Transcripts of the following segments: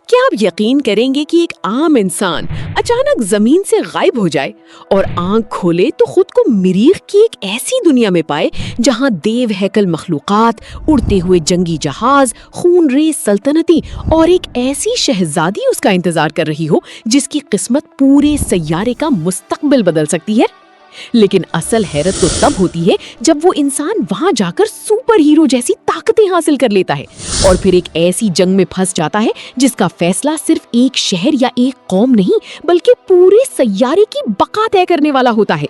क्या आप यकीन करेंगे कि एक आम इंसान अचानक जमीन से गायब हो जाए और आंख खोले तो खुद को मरीख की एक ऐसी दुनिया में पाए जहां देव हैकल मखलूकात, उड़ते हुए जंगी जहाज, खून रेज सल्तनती और एक ऐसी शहजादी उसका इंतजार कर रही हो जिसकी किस्मत पूरे सैयारे का मुस्तकबिल बदल सकती है। लेकिन असल हैरत तो तब होती है जब वो इंसान वहां जाकर सुपर हीरो जैसी ताकतें हासिल कर लेता है और फिर एक ऐसी जंग में फंस जाता है जिसका फैसला सिर्फ एक शहर या एक कौम नहीं बल्कि पूरे सैयारे की बका तय करने वाला होता है।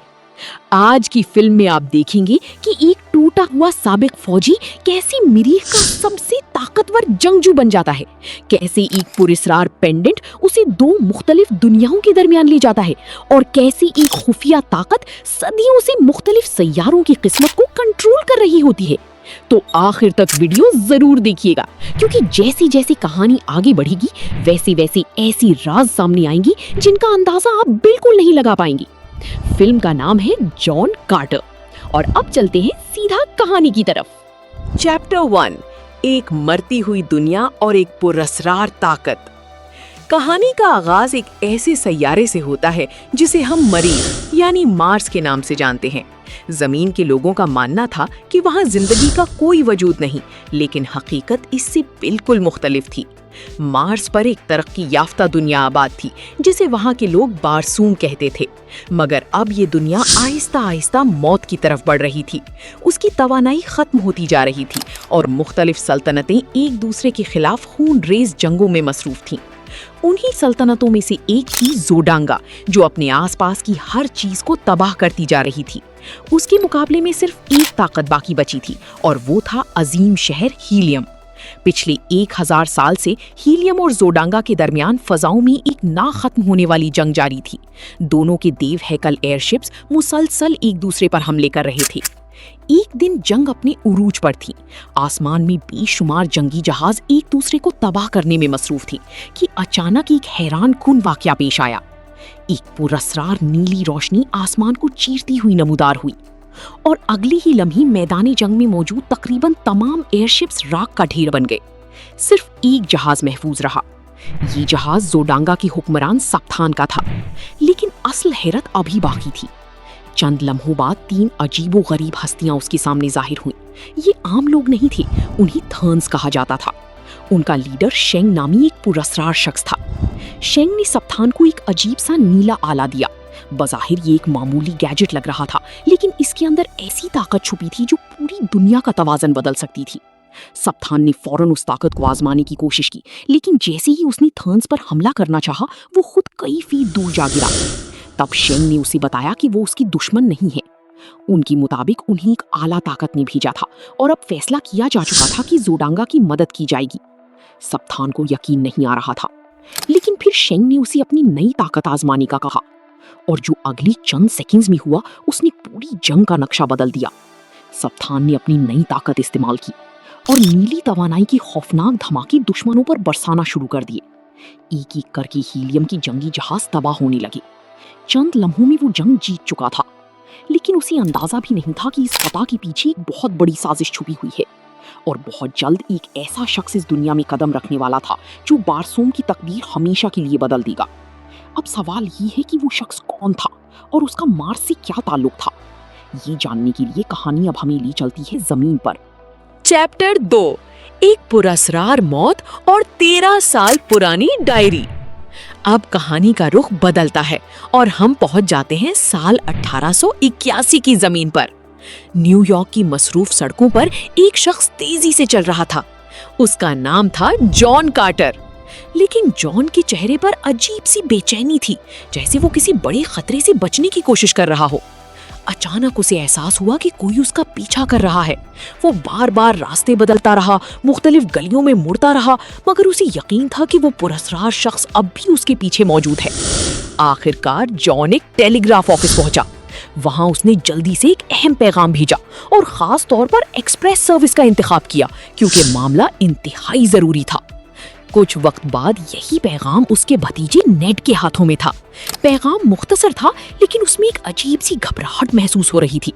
आज की फिल्म में आप देखेंगे कि एक टूटा हुआ साबिक फौजी कैसे मरीख का सबसे ताकतवर जंगजू बन जाता है, कैसे एक पुरस्कार पेंडेंट उसे दो मुख्तलिफ दुनियाओं के दरमियान ले जाता है और कैसे एक खुफिया ताकत सदियों से मुख्तलिफ सैयारों की किस्मत को कंट्रोल कर रही होती है। तो आखिर तक वीडियो जरूर देखिएगा क्योंकि जैसी जैसी कहानी आगे बढ़ेगी वैसे वैसे ऐसी राज सामने आएंगी जिनका अंदाजा आप बिल्कुल नहीं लगा पाएंगी। फिल्म का नाम है जॉन कार्टर और अब चलते हैं सीधा कहानी की तरफ। चैप्टर 1, एक मरती हुई दुनिया और एक पुरस्कार ताकत। कहानी का आगाज एक ऐसे सैयारे से होता है जिसे हम मरीख यानी मार्स के नाम से जानते हैं। जमीन के लोगों का मानना था कि वहां जिंदगी का कोई वजूद नहीं, लेकिन हकीकत इससे बिल्कुल मुख्तलिफ थी। मार्स पर एक तरक्की याफ्ता दुनिया आबाद थी जिसे वहां के लोग बारसूम कहते थे, मगर अब ये दुनिया आहिस्ता आहिस्ता मौत की तरफ बढ़ रही थी। उसकी तवानाई खत्म होती जा रही थी और मुख्तलिफ सल्तनतें एक दूसरे के खिलाफ खून रेज जंगों में मसरूफ थीं। उन्हीं सल्तनतों में से एक थी जोडांगा जो अपने आसपास की हर चीज को तबाह करती जा रही थी। उसके मुकाबले में सिर्फ एक ताकत बाकी बची थी और वो था अजीम शहर हीलियम। पिछले 1000 साल से हीलियम और जोडांगा के दरमियान फजाओं में एक ना खत्म होने वाली जंग जारी थी। दोनों के देव हैकल एयरशिप्स मुसलसल एक दूसरे पर हमले कर रहे थे। एक दिन जंग अपने उरूज पर थी। आसमान में बेशुमार जंगी जहाज एक दूसरे को तबाह करने में मसरूफ थे कि अचानक एक हैरान कुन वाकया पेश आया। एक पुरस्कार नीली रोशनी आसमान को चीरती हुई नमूदार हुई और अगली ही लम्हे मैदानी जंग में मौजूद तकरीबन तमाम एयरशिप्स राख का ढेर बन गए। सिर्फ एक जहाज महफूज रहा। ये जहाज जोडांगा की हुक्मरान सप्तान का था, लेकिन असल हैरत अभी बाकी थी। चंद लम्हों बाद 3 अजीबो गरीब हस्तियां उसके सामने जाहिर हुईं। ये आम लोग नहीं थे, उन्हें थर्न्स कहा जाता था। उनका लीडर शेंग नामी एक पुरस्कार शख्स था। शेंग ने सप्तान को एक अजीब सा नीला आला दिया। बज़ाहिर ये एक मामूली गैजेट लग रहा था, लेकिन इसके अंदर ऐसी ताकत छुपी थी जो पूरी दुनिया का तवाज़न बदल सकती थी। सप्तान ने फौरन उस ताकत को आजमाने की कोशिश की, लेकिन जैसे ही उसने थर्न्स पर हमला करना चाहा, वो खुद कई फीट दूर जा गिरा। तब शेंग ने उसे बताया कि वो उसकी दुश्मन नहीं है। उनके मुताबिक उन्हें एक आला ताकत ने भेजा था और अब फैसला किया जा चुका था कि जोडांगा की मदद की जाएगी। सप्तान को यकीन नहीं आ रहा था, लेकिन फिर शेंग ने उसे अपनी नई ताकत आजमाने का कहा और जो अगली चंद सेकंड्स में हुआ उसने पूरी जंग का नक्शा बदल दिया। सप्तान ने अपनी नई ताकत इस्तेमाल की और नीली तवानाई की खौफनाक धमाके दुश्मनों पर बरसाना शुरू कर दिए। एक एक करके हीलियम की जंगी जहाज तबाह होने लगे। चंद लम्हों में वो जंग जीत चुका था, लेकिन उसे अंदाजा भी नहीं था कि इस फतह के पीछे एक बहुत बड़ी साजिश छुपी हुई है और बहुत जल्द एक ऐसा शख्स इस दुनिया में कदम रखने वाला था जो बारसूम की तकदीर हमेशा के लिए बदल देगा। अब सवाल ये है कि वो शख्स कौन था और उसका मार्स से क्या ताल्लुक था। ये जानने के लिए कहानी अब हमें ले चलती है जमीन पर। चैप्टर 2, एक पुरस्कार मौत और 13 साल पुरानी डायरी। अब कहानी का रुख बदलता है और हम पहुंच जाते हैं साल 1881 की जमीन पर। न्यूयॉर्क की मसरूफ सड़कों पर एक शख्स तेजी से चल रहा था। उसका नाम था जॉन कार्टर, लेकिन जॉन के चेहरे पर अजीब सी बेचैनी थी, जैसे वो किसी बड़े खतरे से बचने की कोशिश कर रहा हो। अचानक उसे एहसास हुआ कि कोई उसका पीछा कर रहा है। वो बार बार रास्ते बदलता रहा, मुख्तलिफ गलियों में मुड़ता रहा, मगर उसे यकीन था कि वो पुरस्कार शख्स अब भी उसके पीछे मौजूद है। आखिरकार जॉन एक टेलीग्राफ ऑफिस पहुंचा। वहां उसने जल्दी से एक अहम पैगाम भेजा और खास तौर पर एक्सप्रेस सर्विस का इंतखाब किया क्योंकि मामला इंतहाई जरूरी था। कुछ वक्त बाद यही पैगाम उसके भतीजे नेड के हाथों में था। पैगाम मुख्तसर था, लेकिन उसमें एक अजीब सी घबराहट महसूस हो रही थी।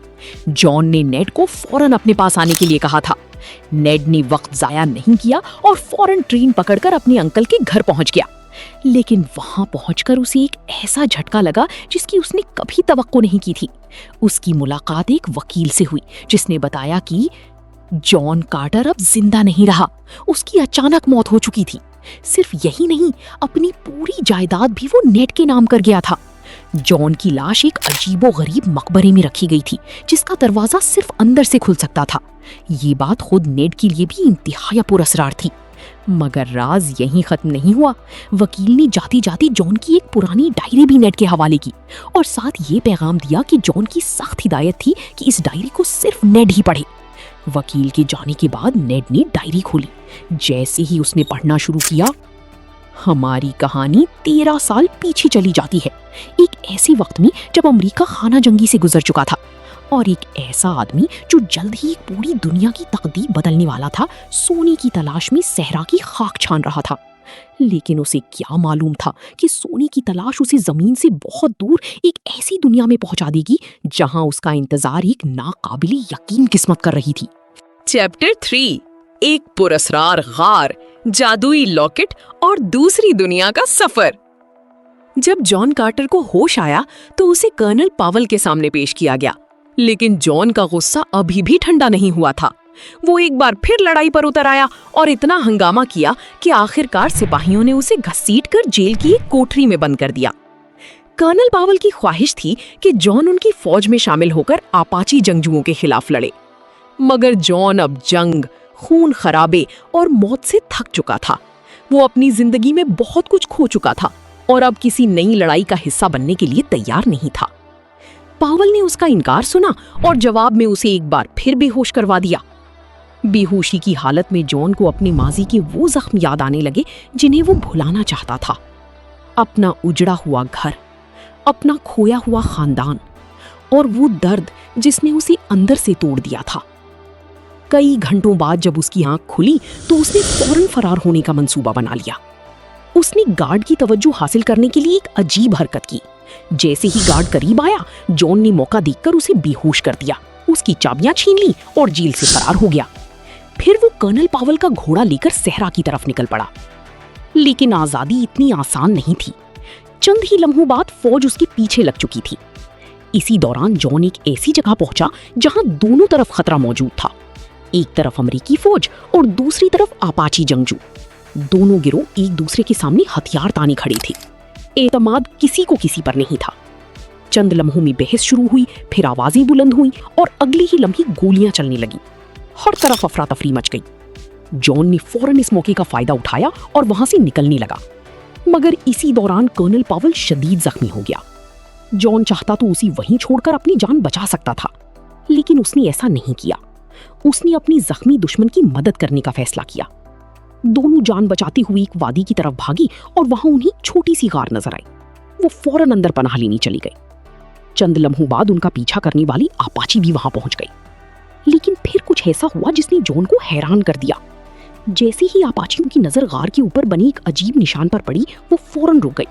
जॉन ने नेड को फौरन अपने पास आने के लिए कहा था। नेड ने वक्त जाया नहीं किया और फौरन ट्रेन पकड़कर अपने अंकल के घर पहुंच गया। लेकिन वहां पहुंचकर उसे एक ऐसा झटका लगा जिसकी उसने कभी तवक्को नहीं की थी। उसकी मुलाकात एक वकील से हुई जिसने बताया कि जॉन कार्टर अब जिंदा नहीं रहा, उसकी अचानक मौत हो चुकी थी। सिर्फ यही नहीं, अपनी पूरी जायदाद भी वो नेड के नाम कर गया था। जॉन की लाश एक अजीबोगरीब मकबरे में रखी गई थी जिसका दरवाजा सिर्फ अंदर से खुल सकता था। ये बात खुद नेड के लिए भी इंतहाई पुरअसरार थी। मगर राज यहीं खत्म नहीं हुआ। वकील ने जाती जाती जॉन की एक पुरानी डायरी भी नेड के हवाले की और साथ ये पैगाम दिया कि जॉन की सख्त हिदायत थी कि इस डायरी को सिर्फ नेड ही पढ़े। वकील के जाने के बाद नेड ने डायरी खोली। जैसे ही उसने पढ़ना शुरू किया, हमारी कहानी 13 साल पीछे चली जाती है, एक ऐसे वक्त में जब अमेरिका खाना जंगी से गुजर चुका था और एक ऐसा आदमी जो जल्द ही एक पूरी दुनिया की तकदीर बदलने वाला था, सोने की तलाश में सहरा की खाक छान रहा था। लेकिन उसे क्या मालूम था कि सोने की तलाश उसे जमीन से बहुत दूर एक ऐसी दुनिया में पहुंचा देगी जहां उसका इंतजार एक नाकाबिले यकीन किस्मत कर रही थी। चैप्टर 3, एक पुरस्कार गार, जादुई लॉकेट और दूसरी दुनिया का सफर। जब जॉन कार्टर को होश आया तो उसे कर्नल पावल के सामने पेश किया गया। लेकिन जॉन का गुस्सा अभी भी ठंडा नहीं हुआ था। वो एक बार फिर लड़ाई पर उतर आया और इतना हंगामा किया कि आखिरकार सिपाहियों ने उसे घसीटकर जेल की एक कोठरी में बंद कर दिया। कर्नल पावल की ख्वाहिश थी कि जॉन उनकी फौज में शामिल होकर अपाची जंगजुओं के खिलाफ लड़े, मगर जॉन अब जंग, खून खराबे और मौत से थक चुका था। वो अपनी जिंदगी में बहुत कुछ खो चुका था और अब किसी नई लड़ाई का हिस्सा बनने के लिए तैयार नहीं था। पावल ने उसका इनकार सुना और जवाब में उसे एक बार फिर बेहोश करवा दिया। बेहोशी की हालत में जॉन को अपनी माजी के वो जख्म याद आने लगे जिन्हें वो भुलाना चाहता था। अपना उजड़ा हुआ घर, अपना खोया हुआ खानदान और वो दर्द जिसने उसे अंदर से तोड़ दिया था। कई घंटों बाद जब उसकी आंख खुली तो उसने फौरन फरार होने का मंसूबा बना लिया। उसने गार्ड की तवज्जो हासिल करने के लिए एक अजीब हरकत की। जैसे ही गार्ड करीब आया, जॉन ने मौका देखकर उसे बेहोश कर दिया, उसकी चाबियां छीन ली और जेल से फरार हो गया। फिर वो कर्नल पावल का घोड़ा लेकर सहरा की तरफ निकल पड़ा। लेकिन आजादी इतनी आसान नहीं थी। चंद ही लम्हों बाद फौज उसके पीछे लग चुकी थी। इसी दौरान जॉन एक ऐसी जगह पहुंचा जहां दोनों तरफ खतरा मौजूद था। एक तरफ अमेरिकी फौज और दूसरी तरफ अपाची जंगजू। दोनों गिरोह एक दूसरे के सामने हथियार ताने खड़े थे। एतमाद किसी को किसी पर नहीं था। चंद लम्हों में बहस शुरू हुई, फिर आवाजें बुलंद हुई और अगले ही लम्हे गोलियां चलने लगी। हर तरफ अफरा तफरी मच गई। जॉन ने फौरन इस मौके का फायदा उठाया और वहां से निकलने लगा, मगर इसी दौरान कर्नल पावल शदीद जख्मी हो गया। जॉन चाहता तो उसे वहीं छोड़कर अपनी जान बचा सकता था, लेकिन उसने ऐसा नहीं किया। उसने अपनी जख्मी दुश्मन की मदद करने का फैसला किया। दोनों जान बचाते हुए एक वादी की तरफ भागी और वहां उन्हें छोटी सी गार नजर आई। वो फौरन अंदर पनाह लेने चली गई। चंद लम्हों बाद उनका पीछा करने वाली अपाची भी वहां पहुंच गई। लेकिन फिर कुछ ऐसा हुआ जिसने जॉन को हैरान कर दिया। जैसे ही अपाचियों की नजर गार के ऊपर बनी एक अजीब निशान पर पड़ी, वो फौरन रुक गई।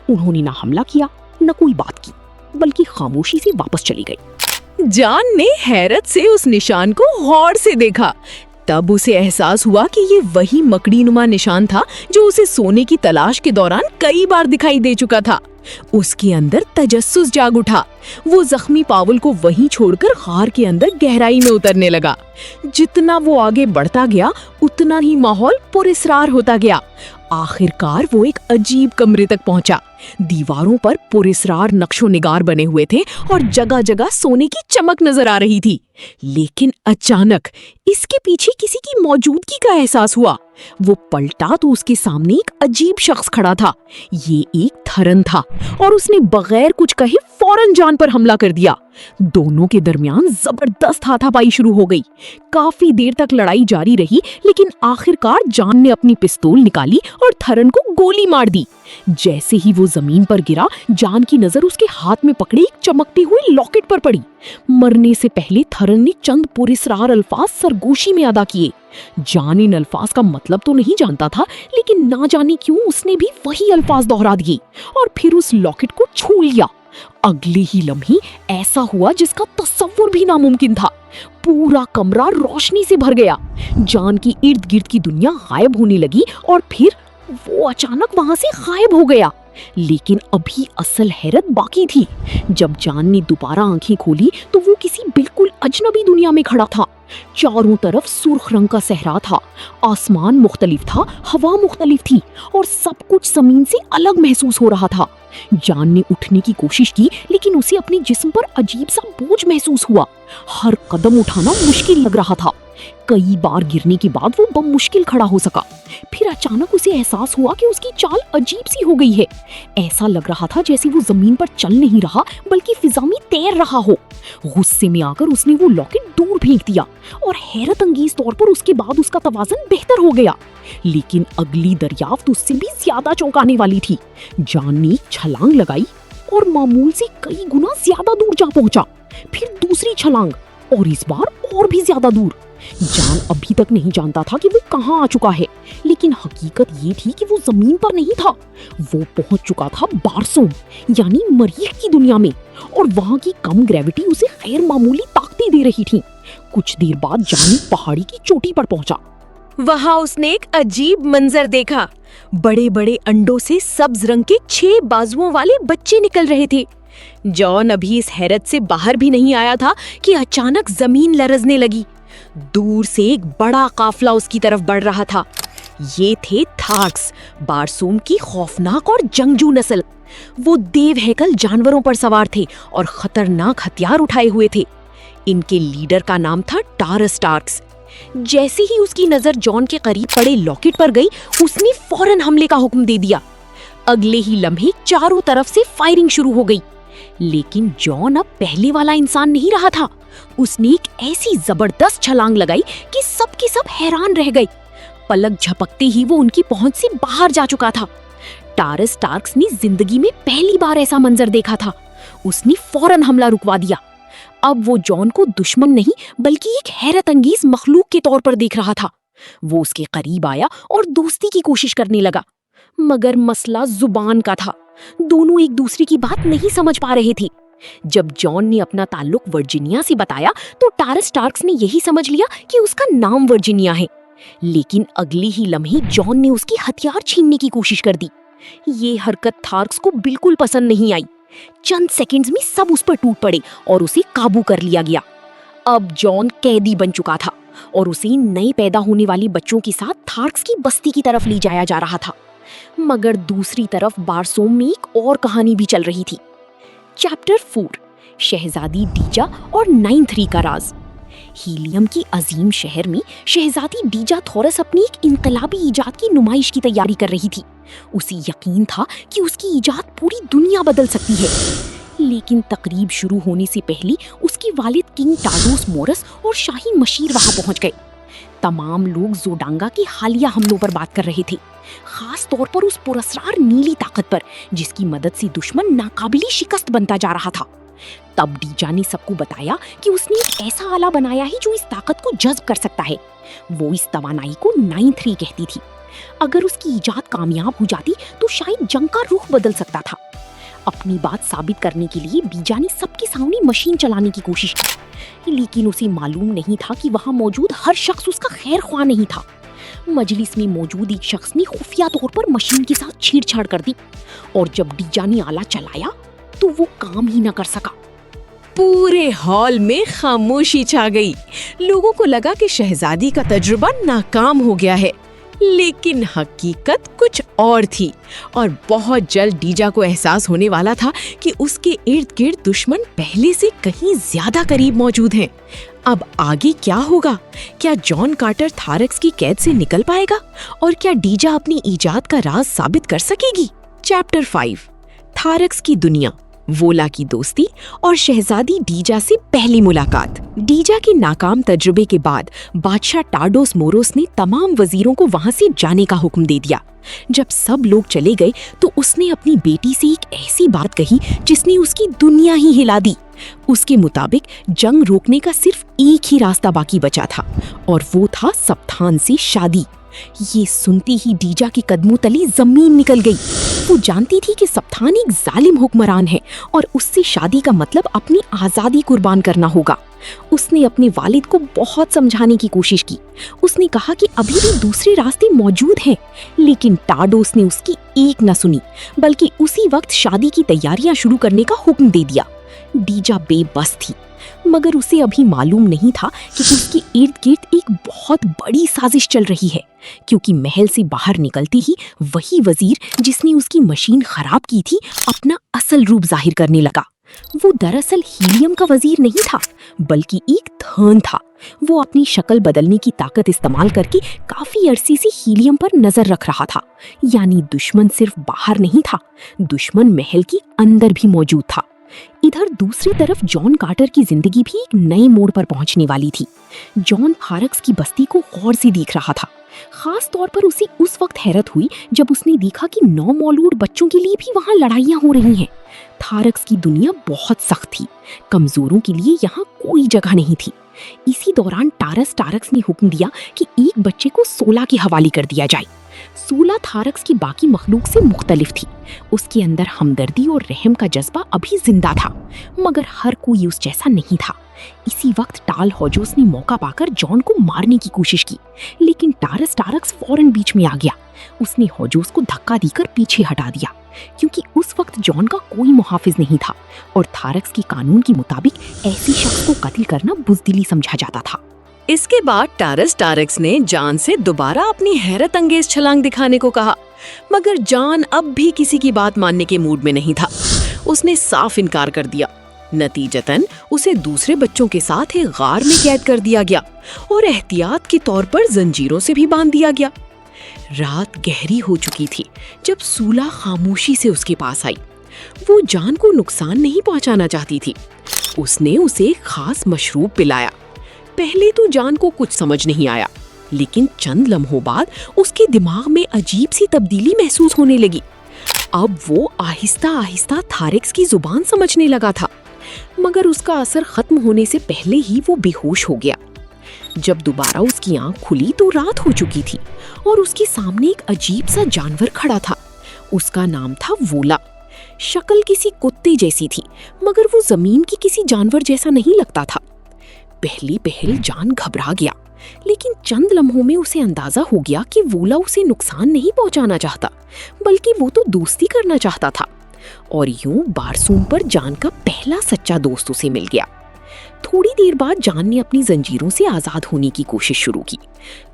उन्होंने ना हमला किया, न कोई बात की, बल्कि खामोशी से वापस चली गई। जॉन ने हैरत से उस निशान को गौर से देखा। तब उसे एहसास हुआ कि ये वही मकड़ीनुमा निशान था जो उसे सोने की तलाश के दौरान कई बार दिखाई दे चुका था। उसके अंदर तजस्सुस जाग उठा। वो जख्मी पावल को वहीं छोड़कर गार के अंदर गहराई में उतरने लगा। जितना वो आगे बढ़ता गया, उतना ही माहौल पुरअसरार होता गया। आखिरकार वो एक अजीब कमरे तक पहुंचा। दीवारों पर पुरअसरार नक्शो निगार बने हुए थे और जगह जगह सोने की चमक नजर आ रही थी। लेकिन अचानक इसके पीछे किसी की मौजूदगी का एहसास हुआ। वो पलटा तो उसके सामने एक अजीब शख्स खड़ा था। ये एक थरन था और उसने बगैर कुछ कहे फौरन जान पर हमला कर दिया। दोनों के दरमियान जबरदस्त हाथापाई शुरू हो गई। काफी देर तक लड़ाई जारी रही, लेकिन आखिरकार जान ने अपनी पिस्तौल निकाली और थरन को गोली मार दी। जैसे ही वो जमीन पर गिरा, जान की नजर उसके हाथ में पकड़े एक चमकते हुए लॉकेट पर पड़ी। मरने से पहले थरन ने चंद पुरअसरार अल्फाज सरगोशी में अदा किए। जान इन अल्फाज का मतलब तो नहीं जानता था, लेकिन ना जाने क्यों उसने भी वही अल्फाज दोहरा दिए और फिर उस लॉकेट को छू लिया। अगले ही लम्हे ऐसा हुआ जिसका तसव्वुर भी नामुमकिन था। पूरा कमरा रोशनी से भर गया। जान की इर्द गिर्द की दुनिया गायब होने लगी और फिर वो अचानक वहां से गायब हो गया। लेकिन अभी असल हैरत बाकी थी। जब जान ने दोबारा आंखें खोली तो वो किसी बिल्कुल अजनबी दुनिया में खड़ा था। चारों तरफ सुर्ख रंग का सहरा था, आसमान मुख्तलिफ था, हवा मुख्तलिफ थी और सब कुछ जमीन से अलग महसूस हो रहा था। जान ने उठने की कोशिश की लेकिन उसे अपने जिस्म पर अजीब सा बोझ महसूस हुआ। हर कदम उठाना मुश्किल लग रहा था। कई बार गिरने के बाद वो बमुश्किल खड़ा हो सका। फिर अचानक उसे एहसास हुआ कि उसकी चाल अजीब सी हो गई है। ऐसा लग रहा था जैसे वो जमीन पर चल नहीं रहा बल्कि फिजा में तैर रहा हो। गुस्से में आकर उसने वो लॉकेट दूर फेंक दिया और हैरत अंगेज तौर पर उसके बाद उसका तवाज़ुन बेहतर हो गया। लेकिन अगली दरियाफ्त उससे भी ज्यादा चौंकाने वाली थी। जान ने एक छलांग लगाई और मामूल से कई गुना ज्यादा दूर जा पहुंचा। फिर दूसरी छलांग और इस बार और भी ज्यादा दूर। जान अभी तक नहीं जानता था कि वो कहाँ आ चुका है, लेकिन हकीकत ये थी कि वो जमीन पर नहीं था। वो पहुंच चुका था बारसोम यानी मरीख की दुनिया में, और वहां की कम ग्रेविटी उसे गैर मामूली ताकतें दे रही थी। कुछ देर बाद जान पहाड़ी की चोटी पर पहुंचा। वहां उसने एक अजीब मंजर देखा। बड़े बड़े अंडों से सब्ज रंग के 6 बाजुओं वाले बच्चे निकल रहे थे। जॉन अभी इस हैरत से बाहर भी नहीं आया था कि अचानक जमीन लरजने लगी। दूर से एक बड़ा काफिला उसकी तरफ बढ़ रहा था। ये थे थार्क्स, बारसूम की खौफनाक और जंगजू नस्ल। वो देव हैकल जानवरों पर सवार थे और खतरनाक हथियार उठाए हुए थे। इनके लीडर का नाम था टारस टार्क्स। जैसे ही उसकी नजर जॉन के करीब पड़े लॉकेट पर गई, उसने फौरन हमले का हुक्म दे दिया। अगले ही लम्हे चारों तरफ से फायरिंग शुरू हो गई। लेकिन जॉन अब पहले वाला इंसान नहीं रहा था। उसने एक ऐसी जबरदस्त छलांग लगाई कि सब के सब हैरान रह गए। पलक झपकते ही वो उनकी पहुंच से बाहर जा चुका था। टारस टार्क्स ने जिंदगी में पहली बार ऐसा मंजर देखा था। उसने फौरन हमला रुकवा दिया। अब वो जॉन को दुश्मन नहीं बल्कि एक हैरत अंगेज मखलूक के तौर पर देख रहा था। वो उसके करीब आया और दोस्ती की कोशिश करने लगा, मगर मसला जुबान का था। दोनों एक दूसरे की बात नहीं समझ पा रहे थे। जब जॉन ने अपना ताल्लुक वर्जीनिया से बताया तो टारस टार्क्स ने यही समझ लिया कि उसका नाम वर्जीनिया है। लेकिन अगले ही लम्हे जॉन ने उसकी हथियार छीनने की कोशिश कर दी। ये हरकत थार्क्स को बिल्कुल पसंद नहीं आई। चंद सेकंड्स में सब उस पर टूट पड़े और उसे काबू कर लिया गया। अब जॉन कैदी बन चुका था और उसे नए पैदा होने वाले बच्चों के साथ थार्क्स की बस्ती की तरफ ले जाया जा रहा था। मगर दूसरी तरफ बारसोम में एक और कहानी भी चल रही थी। चैप्टर 4, शहजादी डीजा और 9-3 का राज। हीलियम की अजीम शहर में शहजादी डीजा थॉरस अपनी एक इनकलाबी इजाद की नुमाइश की तैयारी कर रही थी। उसे यकीन था कि उसकी इजाद पूरी दुनिया बदल सकती है। लेकिन तकरीब शुरू होने से पहले उसके वालिद किंग टाडोस मोरस और शाही मशीर वहां पहुंच गए। तमाम लोग जोडांगा के हालिया हमलों पर बात कर रहे थे, खास तौर पर उस पुरस्कार नीली ताकत पर जिसकी मदद से दुश्मन नाकाबिले शिकस्त बनता जा रहा था। तब डीजा ने सबको बताया कि उसने एक ऐसा आला बनाया है जो इस ताकत को जज्ब कर सकता है। वो इस तवानाई को 9-3 कहती थी। अगर उसकी इजाद कामयाब हो जाती तो शायद जंग का रुख बदल सकता था। अपनी बात साबित करने के लिए डीजा ने सबके सामने मशीन चलाने की कोशिश की, लेकिन उसे मालूम नहीं था कि वहां मौजूद हर शख्स उसका खैर ख्वाह नहीं था। मजलिस में मौजूद एक शख्स ने खुफिया तौर पर मशीन के साथ छेड़छाड़ कर दी और जब डीजा ने आला चलाया तो वो काम ही न कर सका। पूरे हॉल में खामोशी छा गई। लोगों को लगा कि शहजादी का तजुर्बा नाकाम हो गया है, लेकिन हकीकत कुछ और थी और बहुत जल्द डीजा को एहसास होने वाला था कि उसके इर्द गिर्द दुश्मन पहले से कहीं ज्यादा करीब मौजूद हैं। अब आगे क्या होगा? क्या जॉन कार्टर थारक्स की कैद से निकल पाएगा और क्या डीजा अपनी इजाद का राज साबित कर सकेगी? चैप्टर 5, थारक्स की दुनिया, वोला की दोस्ती और शहजादी डीजा से पहली मुलाकात। डीजा के नाकाम तजुर्बे के बाद बादशाह टाडोस मोरोस ने तमाम वजीरों को वहां से जाने का हुक्म दे दिया। जब सब लोग चले गए तो उसने अपनी बेटी से एक ऐसी बात कही जिसने उसकी दुनिया ही हिला दी। उसके मुताबिक जंग रोकने का सिर्फ एक ही रास्ता बाकी बचा था और वो था सप्तान से शादी। ये सुनती ही डीजा के कदमों तले जमीन निकल गई। वो जानती थी कि सप्तान एक जालिम हुक्मरान है और उससे शादी का मतलब अपनी आजादी कुर्बान करना होगा। उसने अपने वालिद को बहुत समझाने की कोशिश की। उसने कहा कि अभी भी दूसरे रास्ते मौजूद हैं, लेकिन टाडोस ने उसकी एक न सुनी, बल्कि उसी वक्त शादी की तैयारियां शुरू करने का हुक्म दे दिया। डीजा बेबस थी, मगर उसे अभी मालूम नहीं था कि उसके इर्द गिर्द एक बहुत बड़ी साजिश चल रही है, क्योंकि महल से बाहर निकलते ही वही वजीर जिसने उसकी मशीन खराब की थी अपना असल रूप जाहिर करने लगा। वो दरअसल हीलियम का वजीर नहीं था, बल्कि एक थर्न था। वो अपनी शक्ल बदलने की ताकत इस्तेमाल करके काफी अरसे से हीलियम पर नजर रख रहा था। यानी दुश्मन सिर्फ बाहर नहीं था, दुश्मन महल के अंदर भी मौजूद था। इधर दूसरी तरफ जॉन कार्टर की जिंदगी भी एक नए मोड़ पर पहुंचने वाली थी। जॉन थारक्स की बस्ती को गौर से देख रहा था। खास तौर पर उसे उस वक्त हैरत हुई जब उसने देखा कि 9 मौलूद बच्चों के लिए भी वहां लड़ाइयां हो रही हैं। थारक्स की दुनिया बहुत सख्त थी, कमजोरों के लिए यहाँ कोई जगह नहीं थी। इसी दौरान टारक्स ने हुक्म दिया कि एक बच्चे को 16 के हवाले कर दिया जाए। 16 थारक्स की बाकी मखलूक से मुख्तलिफ थी। उसके अंदर हमदर्दी और रहम का जज्बा अभी जिंदा था, मगर हर कोई उस जैसा नहीं था। इसी वक्त टाल हॉजोस ने मौका पाकर जॉन को मारने की कोशिश की, लेकिन टारक्स फौरन बीच में आ गया। उसने हॉजोस को धक्का देकर पीछे हटा दिया, क्योंकि उस वक्त जॉन का कोई मुहाफिज नहीं था और थारक्स के कानून के मुताबिक ऐसे शख्स को कत्ल करना बुज़दिली समझा जाता था। इसके बाद टारक्स ने जान से दोबारा अपनी हैरत अंगेज छलांग दिखाने को कहा, मगर जान अब भी किसी की बात मानने के मूड में नहीं था। उसने साफ इनकार कर दिया। नतीजतन उसे दूसरे बच्चों के साथ एक गार में कैद कर दिया गया और एहतियात के तौर पर जंजीरों से भी बांध दिया गया। रात गहरी हो चुकी थी जब सूला खामोशी से उसके पास आई। वो जान को नुकसान नहीं पहुंचाना चाहती थी। उसने उसे खास मशरूब पिलाया। पहले तो जान को कुछ समझ नहीं आया, लेकिन चंद लम्हों बाद उसके दिमाग में अजीब सी तब्दीली महसूस होने लगी। अब वो आहिस्ता आहिस्ता थारक्स की जुबान समझने लगा था, मगर उसका असर खत्म होने से पहले ही वो बेहोश हो गया। जब दोबारा उसकी आंख खुली तो रात हो चुकी थी और उसके सामने एक अजीब सा जानवर खड़ा था। उसका नाम था वोला। शक्ल किसी कुत्ते जैसी थी, मगर वो जमीन के किसी जानवर जैसा नहीं लगता था। पहली पहल जान घबरा गया, लेकिन चंद लम्हों में उसे अंदाजा हो गया कि वोला उसे नुकसान नहीं पहुंचाना चाहता, बल्कि वो तो दोस्ती करना चाहता था। और यूं बारसूम पर जान का पहला सच्चा दोस्त उसे मिल गया। थोड़ी देर बाद जान ने अपनी जंजीरों से आजाद होने की कोशिश शुरू की।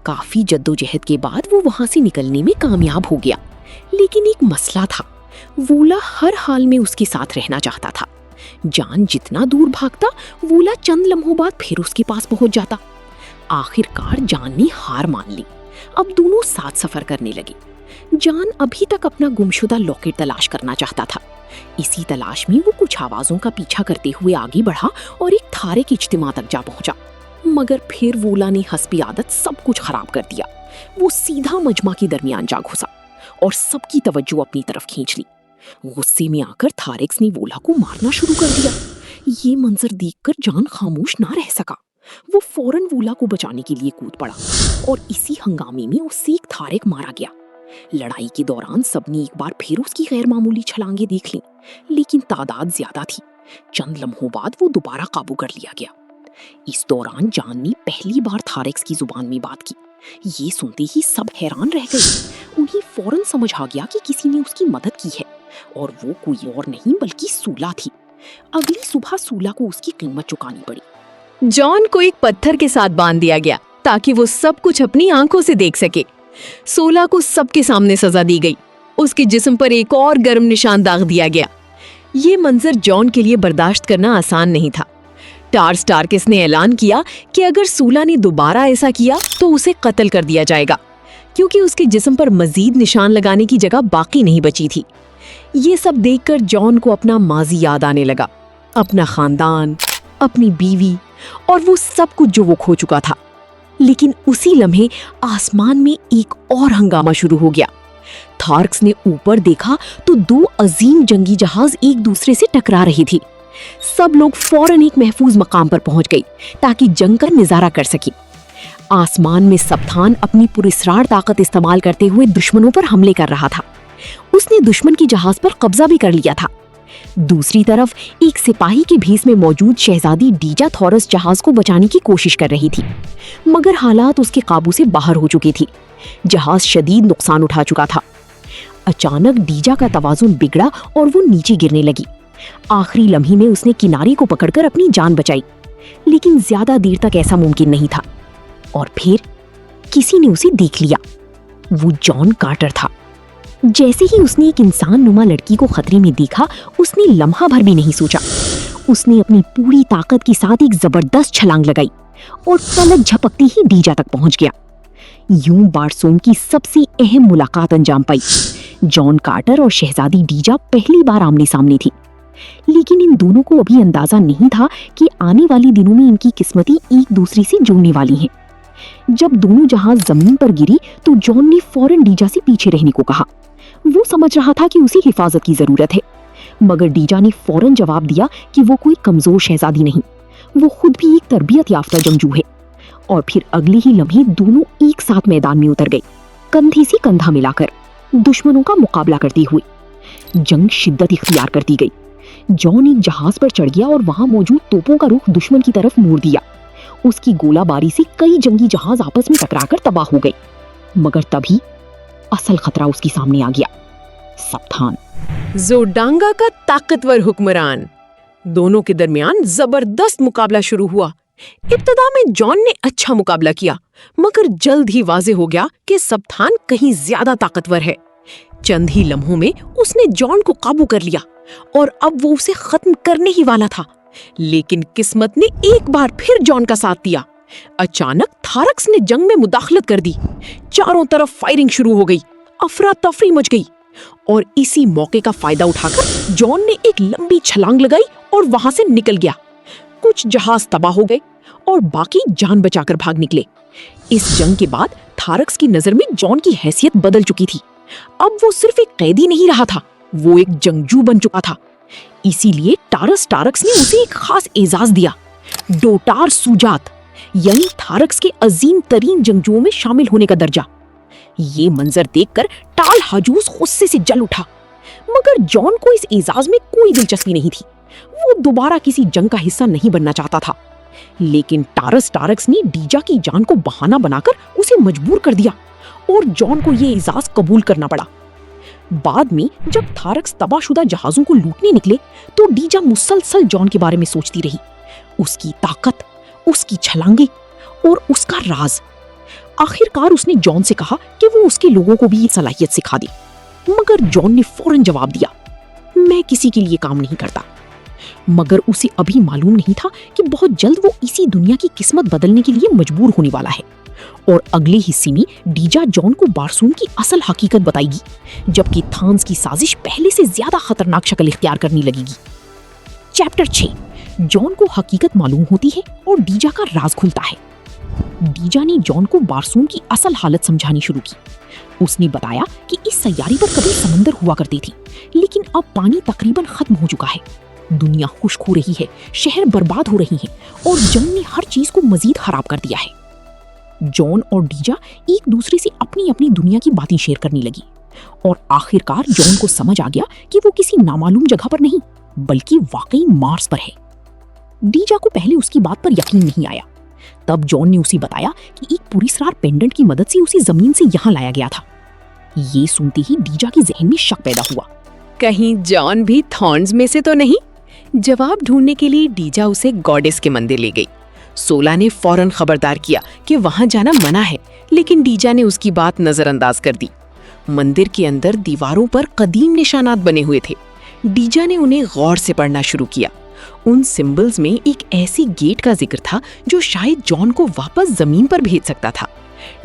काफी जद्दोजहद के बाद वो वहां से निकलने में कामयाब हो गया, लेकिन एक मसला था। वोला हर हाल में उसके साथ रहना चाहता था। जान जितना दूर भागता, वोला चंद लम्हों बाद फिर उसके पास पहुंच जाता। आखिरकार जान ने हार मान ली। अब दोनों साथ सफर करने लगे। जान अभी तक अपना गुमशुदा लॉकेट तलाश करना चाहता था। इसी तलाश में वो कुछ आवाजों का पीछा करते हुए आगे बढ़ा और एक थारक इज्तिमा तक जा पहुंचा। मगर फिर वोला ने हस्बी आदत सब कुछ खराब कर दिया। वो सीधा मजमा के दरमियान जा घुसा और सबकी तवज्जो अपनी तरफ खींच ली। गुस्से में आकर थारक्स ने वोला को मारना शुरू कर दिया। ये मंजर देखकर जान खामोश ना रह सका। वो फौरन वोला को बचाने के लिए कूद पड़ा और इसी हंगामे में उससे एक थारक मारा गया। लड़ाई के दौरान सबने एक बार फिर उसकी गैर मामूली छलांगे देख ली, लेकिन तादाद ज्यादा थी। चंद लम्हों बाद वो दोबारा काबू कर लिया गया। इस दौरान जान ने पहली बार थारक्स की जुबान में बात की। ये सुनते ही सब हैरान रह गए। उन्हें फौरन समझ आ गया कि किसी ने उसकी मदद की है, और वो कोई और नहीं बल्कि सूला थी। अगली सुबह सूला को उसकी कीमत चुकानी पड़ी। जॉन को एक पत्थर के साथ बांध दिया गया ताकि वो सब कुछ अपनी आंखों से देख सके। सूला को सबके सामने सजा दी गई। उसके जिस्म पर एक और गर्म निशान दाग दिया गया। ये मंजर जॉन के लिए बर्दाश्त करना आसान नहीं था। टारक्स ने ऐलान किया कि अगर सूला ने दोबारा ऐसा किया तो उसे कत्ल कर दिया जाएगा, क्योंकि उसके जिस्म पर मजीद निशान लगाने की जगह बाकी नहीं बची थी। ये सब देखकर जॉन को अपना माजी याद आने लगा, अपना खानदान, अपनी बीवी और वो सब कुछ जो वो खो चुका था। लेकिन उसी लम्हे आसमान में एक और हंगामा शुरू हो गया। थारक्स ने ऊपर देखा तो 2 अजीम जंगी जहाज एक दूसरे से टकरा रही थी। सब लोग फौरन एक महफूज मकाम पर पहुंच गए ताकि जंग का नजारा कर सके। आसमान में सप्तान अपनी पुरस्रार ताकत इस्तेमाल करते हुए दुश्मनों पर हमले कर रहा था। उसने दुश्मन की जहाज पर कब्जा भी कर लिया था। दूसरी तरफ एक सिपाही के भेस में मौजूद शहजादी डीजा थॉरस जहाज को बचाने की कोशिश कर रही थी, मगर हालात उसके काबू से बाहर हो चुकी थी। जहाज शदीद नुकसान उठा चुका था। अचानक डीजा का तवाज़ुन बिगड़ा और वो नीचे गिरने लगी। आखिरी लम्हे में उसने किनारे को पकड़कर अपनी जान बचाई, लेकिन ज्यादा देर तक ऐसा मुमकिन नहीं था। और फिर किसी ने उसे देख लिया। वो जॉन कार्टर था। जैसे ही उसने एक इंसान नुमा लड़की को खतरे में देखा, उसने लम्हा भर भी नहीं सोचा। उसने अपनी पूरी ताकत के साथ एक जबरदस्त छलांग लगाई और पलक झपकते ही डीजा तक पहुंच गया। यूं बारसोम की सबसे अहम मुलाकात अंजाम पाई। जॉन कार्टर और शहजादी डीजा पहली बार आमने सामने थी, लेकिन इन दोनों को अभी अंदाजा नहीं था कि आने वाले दिनों में इनकी किस्मतें एक दूसरे से जुड़ने वाली हैं। जब दोनों जहाज जमीन पर गिरी तो जॉन ने फौरन डीजा से पीछे रहने को कहा। वो समझ रहा था कि उसे हिफाजत की जरूरत है, मगर डीजा ने फौरन जवाब दिया कि वो कोई कमजोर शहजादी नहीं, वो खुद भी एक तरबियत याफ्ता जंगजू है। और फिर अगले ही लम्हे दोनों एक साथ मैदान में उतर गए, कंधे से कंधा मिलाकर, दुश्मनों का मुकाबला करते हुए। जंग शिद्दत इख्तियार करती गई। जॉन एक जहाज पर चढ़ गया और वहां मौजूद तोपों का रुख दुश्मन की तरफ मोड़ दिया। उसकी गोलाबारी से कई जंगी जहाज आपस में टकराकर तबाह हो गए, मगर तभी असल खतरा उसके सामने आ गया, सप्तान। जोडांगा का ताकतवर हुक्मरान। दोनों के दरमियान जबरदस्त मुकाबला शुरू हुआ। इब्तदा में जॉन ने अच्छा मुकाबला किया, मगर जल्द ही वाज़ेह हो गया कि सप्तान कहीं ज्यादा ताकतवर है। चंद ही लम्हों में उसने जॉन को काबू कर लिया और अब वो उसे खत्म करने ही वाला था। लेकिन किस्मत ने एक बार फिर जॉन का साथ दिया। अचानक थारक्स ने जंग में मुदाखलत कर दी। चारों तरफ फायरिंग शुरू हो गई, अफरा तफरी मच गई। और इसी मौके का फायदा उठाकर जॉन ने एक लंबी छलांग लगाई और वहां से निकल गया। कुछ जहाज तबाह हो गए और बाकी जान बचाकर भाग निकले। इस जंग के बाद थारक्स की नजर में जॉन की हैसियत बदल चुकी थी। अब वो सिर्फ एक कैदी नहीं रहा था, वो एक जंगजू बन चुका था। इसीलिए टारक्स ने उसे एक खास एजाज दिया, डोटार सुजात, यानी थारक्स के अजीम तरीन जंगजुओं में शामिल होने का दर्जा। ये मंजर देखकर टाल हाजूस गुस्से से जल उठा, मगर जॉन को इस एजाज में कोई दिलचस्पी नहीं थी। वो दोबारा किसी जंग का हिस्सा नहीं बनना चाहता था। लेकिन टारक्स ने डीजा की जान को बहाना बनाकर उसे मजबूर कर दिया और जॉन को ये एजाज कबूल करना पड़ा। बाद में जब थारक्स तबाहशुदा जहाजों को लूटने निकले तो डीजा मुसलसल जॉन के बारे में सोचती रही, उसकी ताकत, उसकी छलांगे और उसका राज। आखिरकार उसने जॉन से कहा कि वो उसके लोगों को भी ये सलाहियत सिखा दे, मगर जॉन ने फौरन जवाब दिया, मैं किसी के लिए काम नहीं करता। मगर उसे अभी मालूम नहीं था कि बहुत जल्द वो इसी दुनिया की किस्मत बदलने के लिए मजबूर होने वाला है। और अगले हिस्से में डीजा जॉन को बारसूम की असल हकीकत बताएगी, जबकि थांस की साजिश पहले से ज्यादा खतरनाक शक्ल इख्तियार करने लगेगी। चैप्टर 6। जॉन को हकीकत मालूम होती है और डीजा का राज खुलता है। डीजा ने जॉन को बारसूम की असल हालत समझानी शुरू की। उसने बताया कि इस सैयारे पर कभी समंदर हुआ करती थी, लेकिन अब पानी तकरीबन खत्म हो चुका है। दुनिया खुश्क हो रही है, शहर बर्बाद हो रही हैं और जंग ने हर चीज को मजीद खराब कर दिया है। जॉन और डीजा एक दूसरे से अपनी अपनी दुनिया की बातें शेयर करने लगी और आखिरकार जॉन को समझ आ गया कि वो किसी नामालूम जगह पर नहीं बल्कि वाकई मार्स पर है। डीजा को पहले उसकी बात पर यकीन नहीं आया। तब जॉन ने उसे बताया कि एक पुरस्रार पेंडेंट की मदद से उसे जमीन से यहाँ लाया गया था। ये सुनते ही डीजा के जहन में शक पैदा हुआ, कहीं जॉन भी थॉर्न्स में से तो नहीं। जवाब ढूंढने के लिए डीजा उसे गॉडेस के मंदिर ले गई। सोला ने फौरन खबरदार किया कि वहां जाना मना है, लेकिन डीजा ने उसकी बात नजरअंदाज कर दी। मंदिर के अंदर दीवारों पर कदीम निशानात बने हुए थे। डीजा ने उन्हें गौर से पढ़ना शुरू किया। उन सिंबल्स में एक ऐसी गेट का जिक्र था जो शायद जॉन को वापस जमीन पर भेज सकता था।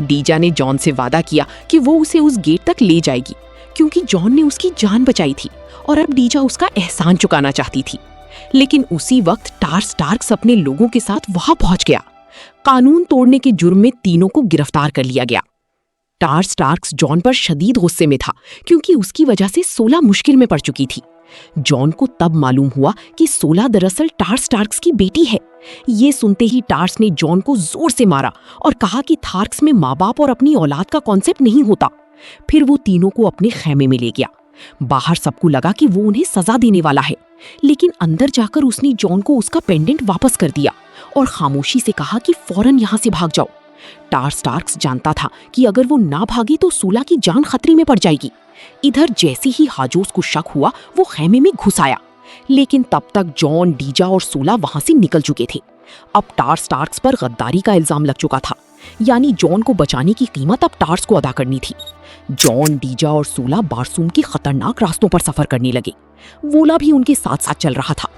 डीजा ने जॉन से वादा किया कि वो उसे उस गेट तक ले जाएगी, क्योंकि जॉन ने उसकी जान बचाई थी और अब डीजा उसका एहसान चुकाना चाहती थी। लेकिन उसी वक्त टार्क्स अपने लोगों के साथ वहां पहुंच गया। कानून तोड़ने के जुर्म में तीनों को गिरफ्तार कर लिया गया। टार्क्स जॉन पर शदीद गुस्से में था, क्योंकि उसकी वजह से सोला मुश्किल में पड़ चुकी थी। जॉन को तब मालूम हुआ कि सोला दरअसल टार्स टार्क्स की बेटी है। ये सुनते ही टार्स ने जॉन को जोर से मारा और कहा कि थार्क्स में माँ बाप और अपनी औलाद का कॉन्सेप्ट नहीं होता। फिर वो तीनों को अपने खेमे में ले गया। बाहर सबको लगा कि वो उन्हें सजा देने वाला है, लेकिन अंदर जाकर उसने जॉन को उसका पेंडेंट वापस कर दिया और खामोशी से कहा कि फौरन यहाँ से भाग जाओ। टार्स टार्क्स जानता था कि अगर वो ना भागे तो सूला की जान खतरे में पड़ जाएगी। इधर जैसे ही हाजोस को शक हुआ वो खेमे में घुस आया, लेकिन तब तक जॉन, डीजा और सूला वहां से निकल चुके थे। अब टार्स टार्क्स पर गद्दारी का इल्जाम लग चुका था, यानी जॉन को बचाने की कीमत अब टार्स को अदा करनी थी। जॉन, डीजा और सूला बारसूम के खतरनाक रास्तों पर सफर करने लगे। वोला भी उनके साथ साथ चल रहा था।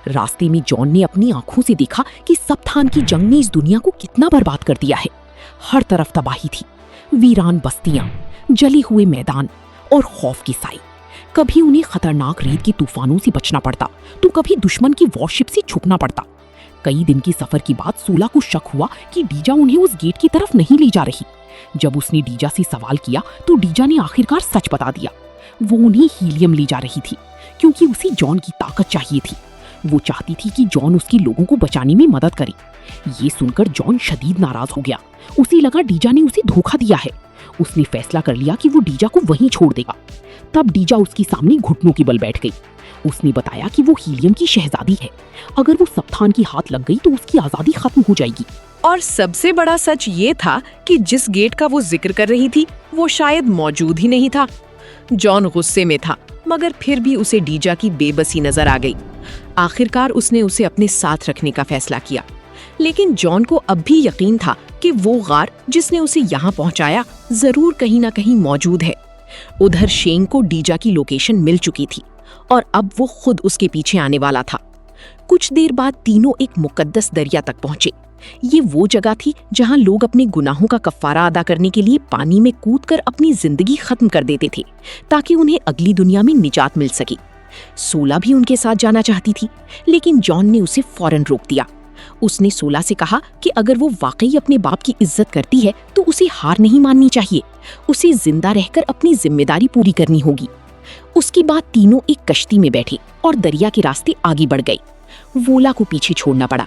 रास्ते में जॉन ने अपनी आंखों से देखा कि सप्तान की जंग ने इस दुनिया को कितना बर्बाद कर दिया है। हर तरफ तबाही थी, वीरान बस्तियां, जले हुए मैदान और खौफ की साई। कभी उन्हें खतरनाक रेत के तूफानों से बचना पड़ता तो कभी दुश्मन की वॉरशिप से छुपना पड़ता। कई दिन की सफर के बाद सूला को शक हुआ कि डीजा उन्हें उस गेट की तरफ नहीं ले जा रही। जब उसने डीजा से सवाल किया तो डीजा ने आखिरकार सच बता दिया। वो उन्हें हीलियम ले जा रही थी क्योंकि उसे जॉन की ताकत चाहिए थी। वो चाहती थी कि जॉन उसके लोगों को बचाने में मदद करे। ये सुनकर जॉन शदीद नाराज हो गया। उसे लगा डीजा ने उसे धोखा दिया है। उसने फैसला कर लिया कि वो डीजा को वहीं छोड़ देगा। तब डीजा उसके सामने घुटनों के बल बैठ गई। उसने बताया कि वो हीलियम की शहजादी है। अगर वो सप्तान की हाथ लग गई तो उसकी आजादी खत्म हो जाएगी। और सबसे बड़ा सच ये था कि जिस गेट का वो जिक्र कर रही थी वो शायद मौजूद ही नहीं था। जॉन गुस्से में था, मगर फिर भी उसे डीजा की बेबसी नजर आ गई। आखिरकार उसने उसे अपने साथ रखने का फैसला किया, लेकिन जॉन को अब भी यकीन था कि वो गार जिसने उसे यहाँ पहुंचाया जरूर कहीं ना कहीं मौजूद है। उधर शेंग को डीजा की लोकेशन मिल चुकी थी और अब वो खुद उसके पीछे आने वाला था। कुछ देर बाद तीनों एक मुकद्दस दरिया तक पहुंचे। ये वो जगह थी जहां लोग अपने गुनाहों का कफ्फारा अदा करने के लिए पानी में कूदकर अपनी जिंदगी खत्म कर देते थे ताकि उन्हें अगली दुनिया में निजात मिल सके। सोला भी उनके साथ जाना चाहती थी, लेकिन जॉन ने उसे फौरन रोक दिया। उसने सोला से कहा कि अगर वो वाकई अपने बाप की इज्जत करती है तो उसे हार नहीं माननी चाहिए। उसे जिंदा रहकर अपनी जिम्मेदारी पूरी करनी होगी। उसके बाद तीनों एक कश्ती में बैठे और दरिया के रास्ते आगे बढ़ गए। वोला को पीछे छोड़ना पड़ा,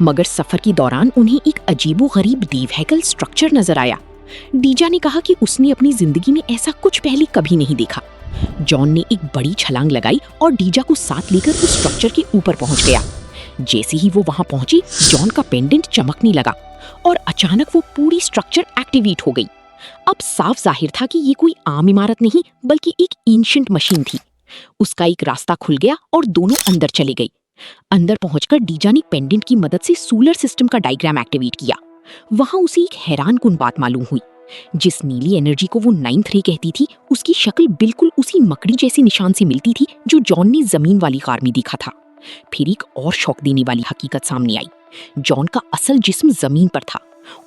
मगर सफर के दौरान उन्हें एक अजीबोगरीब देवहैकल स्ट्रक्चर नजर आया। डीजा ने कहा कि उसने अपनी जिंदगी में ऐसा कुछ पहले कभी नहीं देखा। जॉन ने एक बड़ी छलांग लगाई और डीजा को साथ लेकर उस स्ट्रक्चर के ऊपर पहुंच गया। जैसे ही वो वहां पहुंची, जॉन का पेंडेंट चमकने लगा और अचानक वो पूरी स्ट्रक्चर एक्टिवेट हो गई। अब साफ जाहिर था कि ये कोई आम इमारत नहीं बल्कि एक एंशिएंट मशीन थी। उसका एक रास्ता खुल गया और दोनों अंदर चले गए। अंदर पहुंचकर डीजा ने पेंडेंट की मदद से सोलर सिस्टम का डायग्राम एक्टिवेट किया। वहां उसे एक हैरानकुन बात मालूम हुई। जिस नीली एनर्जी को वो 9th रे कहती थी, उसकी शक्ल बिल्कुल उसी मकड़ी जैसी निशान से मिलती थी जो जॉन ने जमीन वाली कार में देखा था। फिर एक और शौक देने वाली हकीकत सामने आई। जॉन का असल जिस्म जमीन पर था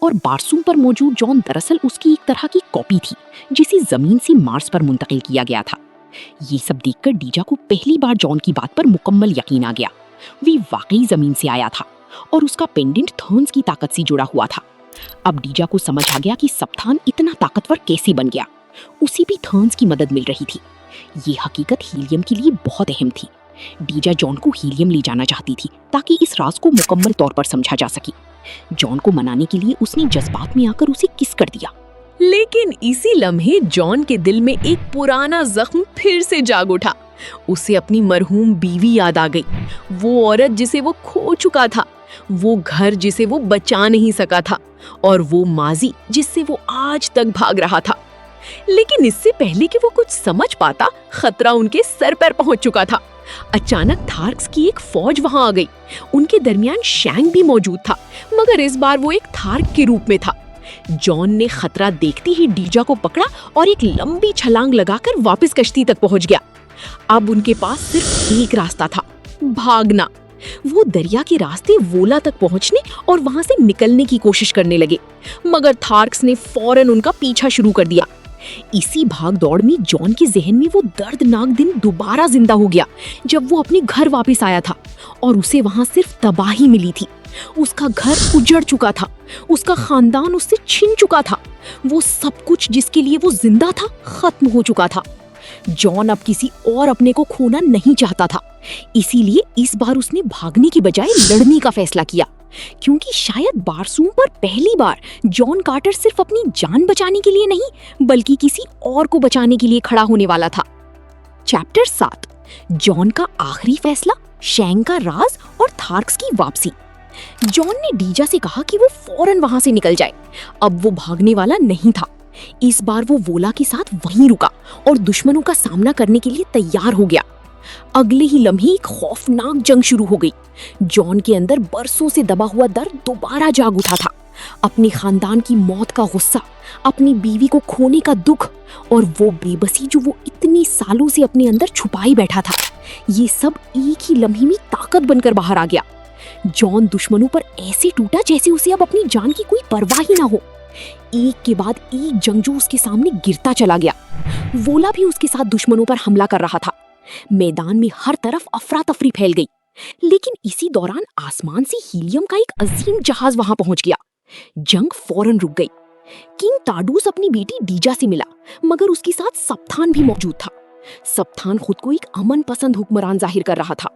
और बारसूम पर मौजूद जॉन दरअसल उसकी एक तरह की कॉपी थी जिसे जमीन से मार्स पर मुंतकिल किया गया था। ये सब देखकर डीजा को पहली बार जॉन की बात पर मुकम्मल यकीन आ गया। वे वाकई जमीन से आया था और उसका पेंडेंट थर्न्स की ताकत से जुड़ा हुआ था। अब डीजा को समझ आ गया कि सप्तान इतना ताकतवर कैसे बन गया। उसे भी थर्न्स की मदद मिल रही थी। ये हकीकत हीलियम के लिए बहुत अहम थी। डीजा जॉन को हीलियम ले जाना चाहती थी ताकि इस राज को मुकम्मल तौर पर समझा जा सके। जॉन को मनाने के लिए उसने जज्बात में आकर उसे किस कर दिया। लेकिन इसी लम्हे जॉन के दिल में एक पुराना जख्म फिर से जाग उठा। उसे अपनी मरहूम बीवी याद आ गई, वो औरत जिसे वो खो चुका था, वो घर जिसे वो बचा नहीं सका था और वो माजी जिससे वो आज तक भाग रहा था। लेकिन इससे पहले कि वो कुछ समझ पाता, खतरा उनके सर पर पहुंच चुका था। अचानक थार्क्स की एक फौज वहां आ गई। उनके दरमियान शैंग भी मौजूद था, मगर इस बार वो एक थार्क के रूप में था। जॉन ने खतरा देखते ही डीजा को पकड़ा और एक लंबी छलांग लगाकर वापस कश्ती तक पहुंच गया। अब उनके पास सिर्फ एक रास्ता था, भागना। वो दरिया के रास्ते वोला तक पहुंचने और वहां से निकलने की कोशिश करने लगे, मगर थार्क्स ने फौरन उनका पीछा शुरू कर दिया। इसी भाग दौड़ में जॉन के जहन में वो दर्दनाक दिन दोबारा जिंदा हो गया जब वो अपने घर वापस आया था और उसे वहां सिर्फ तबाही मिली थी। उसका घर उजड़ चुका था, उसका खानदान उससे छिन चुका था, वो सब कुछ जिसके लिए वो जिंदा था खत्म हो चुका था। जॉन अब किसी और अपने को खोना नहीं चाहता था, इसीलिए इस बार उसने भागने की बजाय लड़ने का फैसला किया, क्योंकि शायद बारसूम पर पहली बार जॉन कार्टर सिर्फ अपनी जान बचाने के लिए नहीं बल्कि किसी और को बचाने के लिए खड़ा होने वाला था। चैप्टर 7, जॉन का आखिरी फैसला, शेंग का राज और थार्क्स की वापसी। जॉन ने डीजा से कहा कि वो फौरन वहां से निकल जाए। अब वो भागने वाला नहीं था। इस बार वो वोला के साथ वहीं रुका और दुश्मनों का सामना करने के लिए तैयार हो गया। अगले ही लम्हे एक खौफनाक जंग शुरू हो गई। जॉन के अंदर बरसों से दबा हुआ दर्द दोबारा जाग उठा था। अपने खानदान की मौत का गुस्सा, अपनी बीवी को खोने का दुख और वो बेबसी जो वो इतनी सालों से अपने अंदर छुपाए बैठा था, ये सब एक ही लम्हे में ताकत बनकर बाहर आ गया। जॉन दुश्मनों पर ऐसे टूटा जैसे उसे अब अपनी जान की कोई परवाह ही ना हो। एक के बाद एक जंगजू उसके सामने गिरता चला गया। वोला भी उसके साथ दुश्मनों पर हमला कर रहा था। मैदान में हर तरफ अफरा तफरी फैल गई। लेकिन इसी दौरान आसमान से हीलियम का एक अजीम जहाज वहां पहुंच गया। जंग फौरन रुक गई। किंग टाडूस अपनी बेटी डीजा से मिला, मगर उसके साथ सप्तान भी मौजूद था। सप्तान खुद को एक अमन पसंद हुक्मरान जाहिर कर रहा था।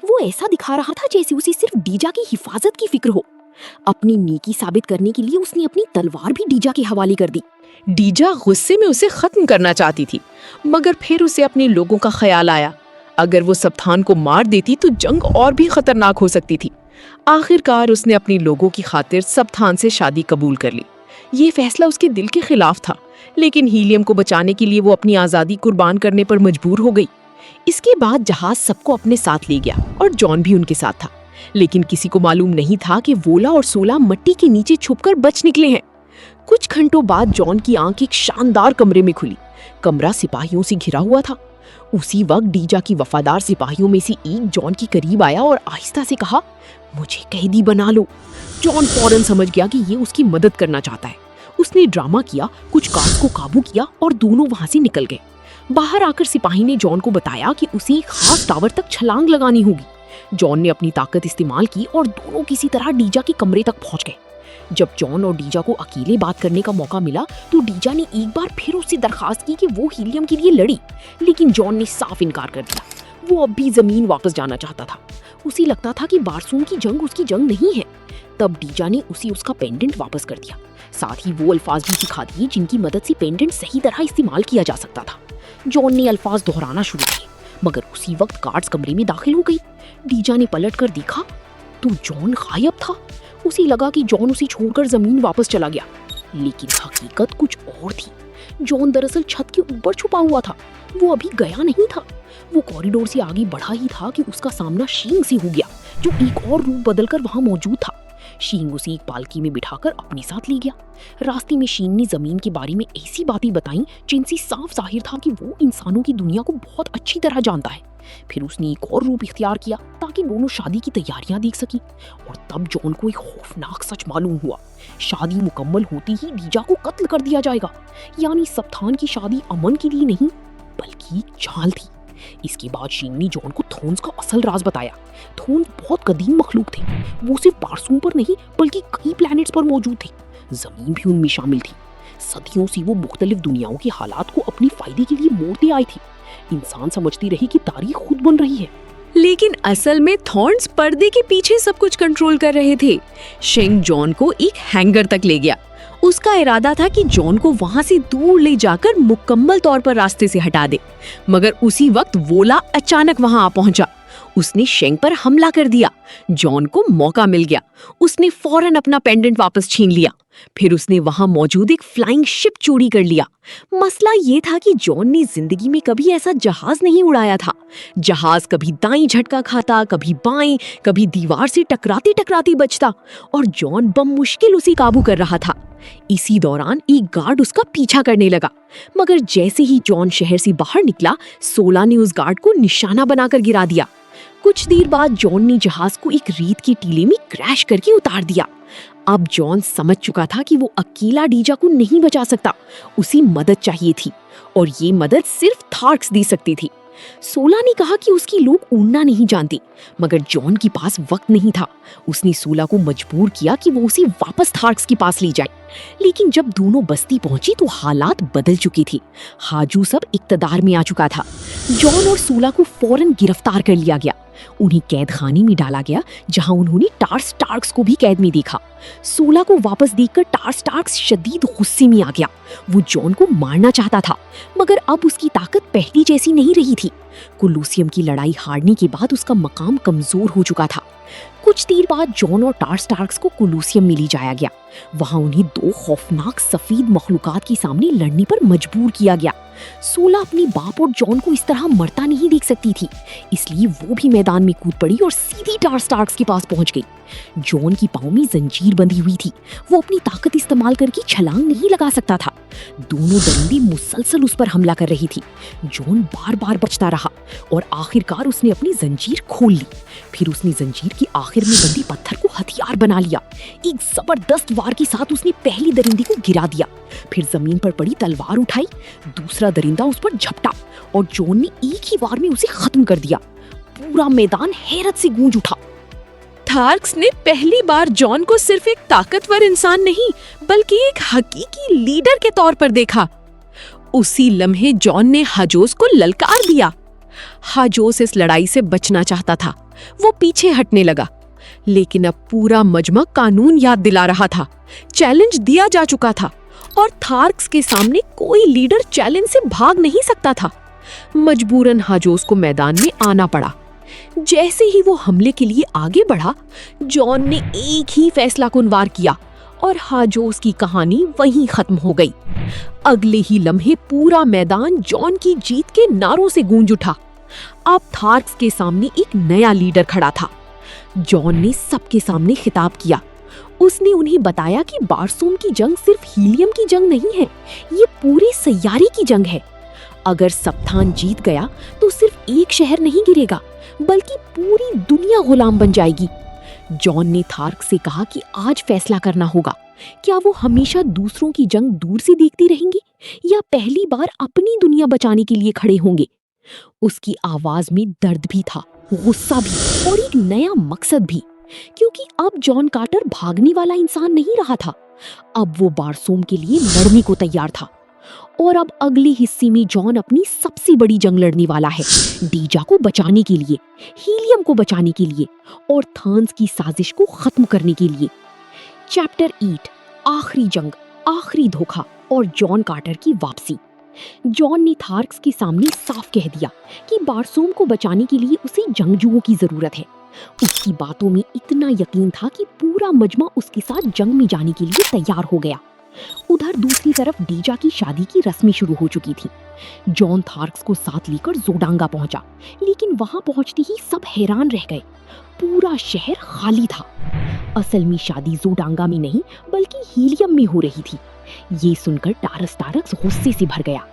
वो ऐसा दिखा रहा था जैसे उसे सिर्फ डीजा की हिफाजत की फिक्र हो। अपनी नेकी साबित करने के लिए उसने अपनी तलवार भी डीजा के हवाले कर दी। डीजा गुस्से में उसे खत्म करना चाहती थी, मगर फिर उसे अपने लोगों का ख्याल आया। अगर वो सप्तान को मार देती तो जंग और भी खतरनाक हो सकती थी। आखिरकार उसने अपने लोगों की खातिर सप्तान से शादी कबूल कर ली। ये फैसला उसके दिल के खिलाफ था, लेकिन हीलियम को बचाने के लिए वो अपनी आज़ादी कुर्बान करने पर मजबूर हो गई। इसके बाद जहाज सबको अपने साथ ले गया और जॉन भी उनके साथ था। लेकिन किसी को मालूम नहीं था कि वोला और सोला मिट्टी के नीचे छुपकर बच निकले हैं। कुछ घंटों बाद जॉन की आंख एक शानदार कमरे में खुली। कमरा सिपाहियों से घिरा हुआ था। उसी वक्त डीजा की वफादार सिपाहियों में से एक जॉन के करीब आया और आहिस्ता से कहा, मुझे कैदी बना लो। जॉन फौरन समझ गया कि ये उसकी मदद करना चाहता है। उसने ड्रामा किया, कुछ गार्ड्स को काबू किया और दोनों वहां से निकल गए। बाहर आकर सिपाही ने जॉन को बताया कि उसे एक खास टावर तक छलांग लगानी होगी। जॉन ने अपनी ताकत इस्तेमाल की और दोनों किसी तरह डीजा के कमरे तक पहुंच गए। जब जॉन और डीजा को अकेले बात करने का मौका मिला तो डीजा ने एक बार फिर उससे दरखास्त की कि वो हीलियम के लिए लड़ी, लेकिन जॉन ने साफ इनकार कर दिया। वो अब भी जमीन वापस जाना चाहता था। उसे लगता था कि बारसूम की जंग उसकी जंग नहीं है। तब डीजा ने उसे उसका पेंडेंट वापस कर दिया। साथ ही वो अल्फाज भी सिखा दिए जिनकी मदद से पेंडेंट सही तरह इस्तेमाल किया जा सकता था। जॉन ने अल्फाज दोहराना शुरू किए, मगर उसी वक्त गार्ड्स कमरे में दाखिल हो गई। डीजा ने पलट कर देखा तो जॉन गायब था। उसे लगा कि जॉन उसे छोड़कर जमीन वापस चला गया, लेकिन हकीकत कुछ और थी। जॉन दरअसल छत के ऊपर छुपा हुआ था। वो अभी गया नहीं था। वो कॉरिडोर से आगे बढ़ा ही था कि उसका सामना शींग से हो गया, जो एक और रूप बदलकर वहां मौजूद था। शींग उसे एक पालकी में बिठाकर अपने साथ ले गया। रास्ते में शींग ने जमीन के बारे में ऐसी बातें बताई जिनसे साफ जाहिर था कि वो इंसानों की दुनिया को बहुत अच्छी तरह जानता है। फिर उसने एक और रूप इख्तियार किया ताकि दोनों शादी की तैयारियां देख सकी। और तब जॉन को एक खौफनाक सच मालूम हुआ। शादी मुकम्मल होते ही डीजा को कत्ल कर दिया जाएगा। यानी सप्तान की शादी अमन के लिए नहीं बल्कि चाल थी। इसके बाद शींग ने जॉन को थोन्स का असल राज बताया। थोन्स बहुत कदीम मखलूक थे। वो सिर्फ बारसूम पर नहीं बल्कि कई प्लैनेट्स पर मौजूद थे। जमीन भी उनमें शामिल थी। सदियों से वो मुख्तलिफ दुनियाओं के हालात को अपने फायदे के लिए मोड़ते आए थे। इंसान समझती रही कि तारीख खुद बन रही है, लेकिन असल में थॉर्न्स पर्दे के पीछे सब कुछ कंट्रोल कर रहे थे। शेंग जॉन को एक हैंगर तक ले गया। उसका इरादा था कि जॉन को वहां से दूर ले जाकर मुकम्मल तौर पर रास्ते से हटा दे, मगर उसी वक्त वोला अचानक वहां आ पहुंचा। उसने शेंग पर हमला कर दिया। जॉन को मौका मिल गया। उसने फौरन अपना पेंडेंट वापस छीन लिया। फिर उसने वहां मौजूद एक फ्लाइंग शिप चोरी कर लिया। मसला ये था कि जॉन ने जिंदगी में कभी ऐसा जहाज नहीं उड़ाया था। जहाज कभी दाईं झटका खाता, कभी बाएं, कभी दीवार से टकराते टकराते बचता, और जॉन बमुश्किल उसे काबू कर रहा था। इसी दौरान एक गार्ड उसका पीछा करने लगा, मगर जैसे ही जॉन शहर से बाहर निकला, सोला ने उस गार्ड को निशाना बनाकर गिरा दिया। कुछ देर बाद जॉन ने जहाज को एक रेत के टीले में क्रैश करके उतार दिया। अब जॉन समझ चुका था कि वो अकेला डीजा को नहीं बचा सकता। उसे मदद चाहिए थी, और ये मदद सिर्फ थार्क्स दे सकती थी। सोला ने कहा कि उसकी लोग उड़ना नहीं जानते, मगर जॉन के पास वक्त नहीं था। उसने सोला को मजबूर किया कि वो उसे वापस थार्क्स के पास ले जाए। लेकिन जब दोनों बस्ती पहुंची तो हालात बदल चुके थे। हाजू सब इक्तदार में आ चुका था। जॉन और सोला को फौरन गिरफ्तार कर लिया गया। उन्हें कैद खाने में डाला गया, जहां उन्होंने टार्स स्टार्क्स को भी कैद में देखा। सोला को वापस देखकर टार्स स्टार्क्स शदीद गुस्से में आ गया। वो जॉन को मारना चाहता था, मगर अब उसकी ताकत पहली जैसी नहीं रही थी। कोलोसियम की लड़ाई हारने के बाद उसका मकाम कमजोर हो चुका था। कुछ देर बाद जॉन और टार्स स्टार्क्स को कोलोसियम में ले जाया गया। वहां उन्हें दो खौफनाक सफेद मखलूकात के सामने लड़ने पर मजबूर किया गया। सोला अपने बाप और जॉन को इस तरह मरता नहीं देख सकती थी, इसलिए वो भी मैदान में कूद पड़ी और सीधी टार्स स्टार्क्स के पास पहुंच गई। जॉन की पांव में जंजीर बंधी हुई थी। वो अपनी ताकत इस्तेमाल करके छलांग नहीं लगा सकता था। दोनों दरिंदे मुसलसल उस पर हमला कर रही थी। जॉन बार बार बचता रहा और आखिरकार उसने अपनी जंजीर खोल ली। फिर उसने जंजीर के आखिर में बंधी पत्थर को हथियार बना लिया। एक जबरदस्त वार के साथ उसने पहली दरिंदे को गिरा दिया। फिर जमीन पर पड़ी तलवार उठाई, दूसरा दरिंदा उस पर झपटा और जॉन ने एक ही वार में उसे खत्म कर दिया। पूरा मैदान हैरत से गूंज उठा। थार्क्स ने पहली बार जॉन को सिर्फ एक ताकतवर इंसान नहीं, बल्कि एक हकीकी लीडर के तौर पर देखा। उसी लम्हे जॉन ने हाजोस को ललकार दिया। हाजोस इस लड़ाई से बचना चाहता था। वो पीछे हटने लगा, लेकिन अब पूरा मजमा कानून याद दिला रहा था। चैलेंज दिया जा चुका था और थार्क्स के सामने कोई लीडर चैलेंज से भाग नहीं सकता था। मजबूरन हाजोस को मैदान में आना पड़ा। जैसे ही वो हमले के लिए आगे बढ़ा, जॉन ने एक ही फैसला कुनवार किया और हाजोस की कहानी वहीं खत्म हो गई। अगले ही लम्हे पूरा मैदान जॉन की जीत के नारों से गूंज उठा। अब थार्क्स के सामने एक नया लीडर खड़ा था। जॉन ने सबके सामने खिताब किया। उसने उन्हें बताया कि बारसूम की जंग सिर्फ हीलियम की जंग नहीं है, ये पूरे सैयारे की जंग है। अगर सप्तान जीत गया तो सिर्फ एक शहर नहीं गिरेगा, बल्कि पूरी दुनिया गुलाम बन जाएगी। जॉन ने थार्क्स से कहा कि आज फैसला करना होगा, क्या वो हमेशा दूसरों की जंग दूर से देखते रहेंगे या पहली बार अपनी दुनिया बचाने के लिए खड़े होंगे। उसकी आवाज में दर्द भी था, गुस्सा भी और एक नया मकसद भी, क्योंकि अब जॉन कार्टर भागने वाला इंसान नहीं रहा था। अब वो बारसूम के लिए लड़ने को तैयार था। और अब अगले हिस्से में जॉन अपनी सबसे बड़ी जंग लड़ने वाला है, डीजा को बचाने के लिए, हीलियम को बचाने के लिए और थर्न्स की साजिश को खत्म करने के लिए। चैप्टर 8, आखिरी जंग, आखिरी धोखा और जॉन कार्टर की वापसी। जॉन ने थार्क्स के सामने साफ कह दिया कि बारसूम को बचाने के लिए उसे जंगजुओं की जरूरत है। उसकी बातों में इतना यकीन था कि पूरा मजमा उसके साथ जंग में जाने के लिए तैयार हो गया। उधर दूसरी तरफ डीजा की शादी की रस्में शुरू हो चुकी थी। जॉन थार्क्स को साथ लेकर जोडांगा पहुंचा, लेकिन वहां पहुंचते ही सब हैरान रह गए। पूरा शहर खाली था। असल में शादी जोडांगा में नहीं बल्कि हीलियम में हो रही थी। ये सुनकर टारस टारक्स गुस्से से भर गया।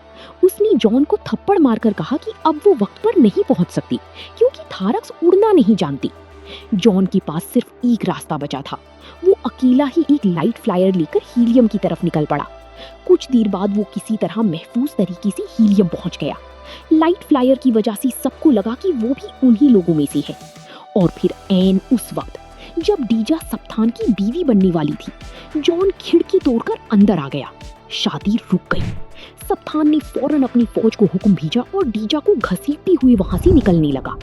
उसने जॉन को थप्पड़ मारकर कहा कि अब वो वक्त पर नहीं पहुंच सकती, क्योंकि थारक्स उड़ना नहीं जानती। जॉन के पास सिर्फ एक रास्ता बचा था। वो अकेला ही एक लाइट फ्लायर लेकर हीलियम की तरफ निकल पड़ा। कुछ देर बाद वो किसी तरह महफूज तरीके से हीलियम पहुंच गया। लाइट फ्लायर की वजह से सबको लगा कि वो भी उन्हीं लोगों में से है। और फिर ऐन उस वक्त जब डीजा सप्तान की बीवी बनने वाली थी, जॉन खिड़की तोड़कर अंदर आ गया। शादी रुक गई। सप्तान ने फौरन अपनी फौज को हुक्म भेजा और डीजा को घसीटते हुए वहां से निकलने लगा।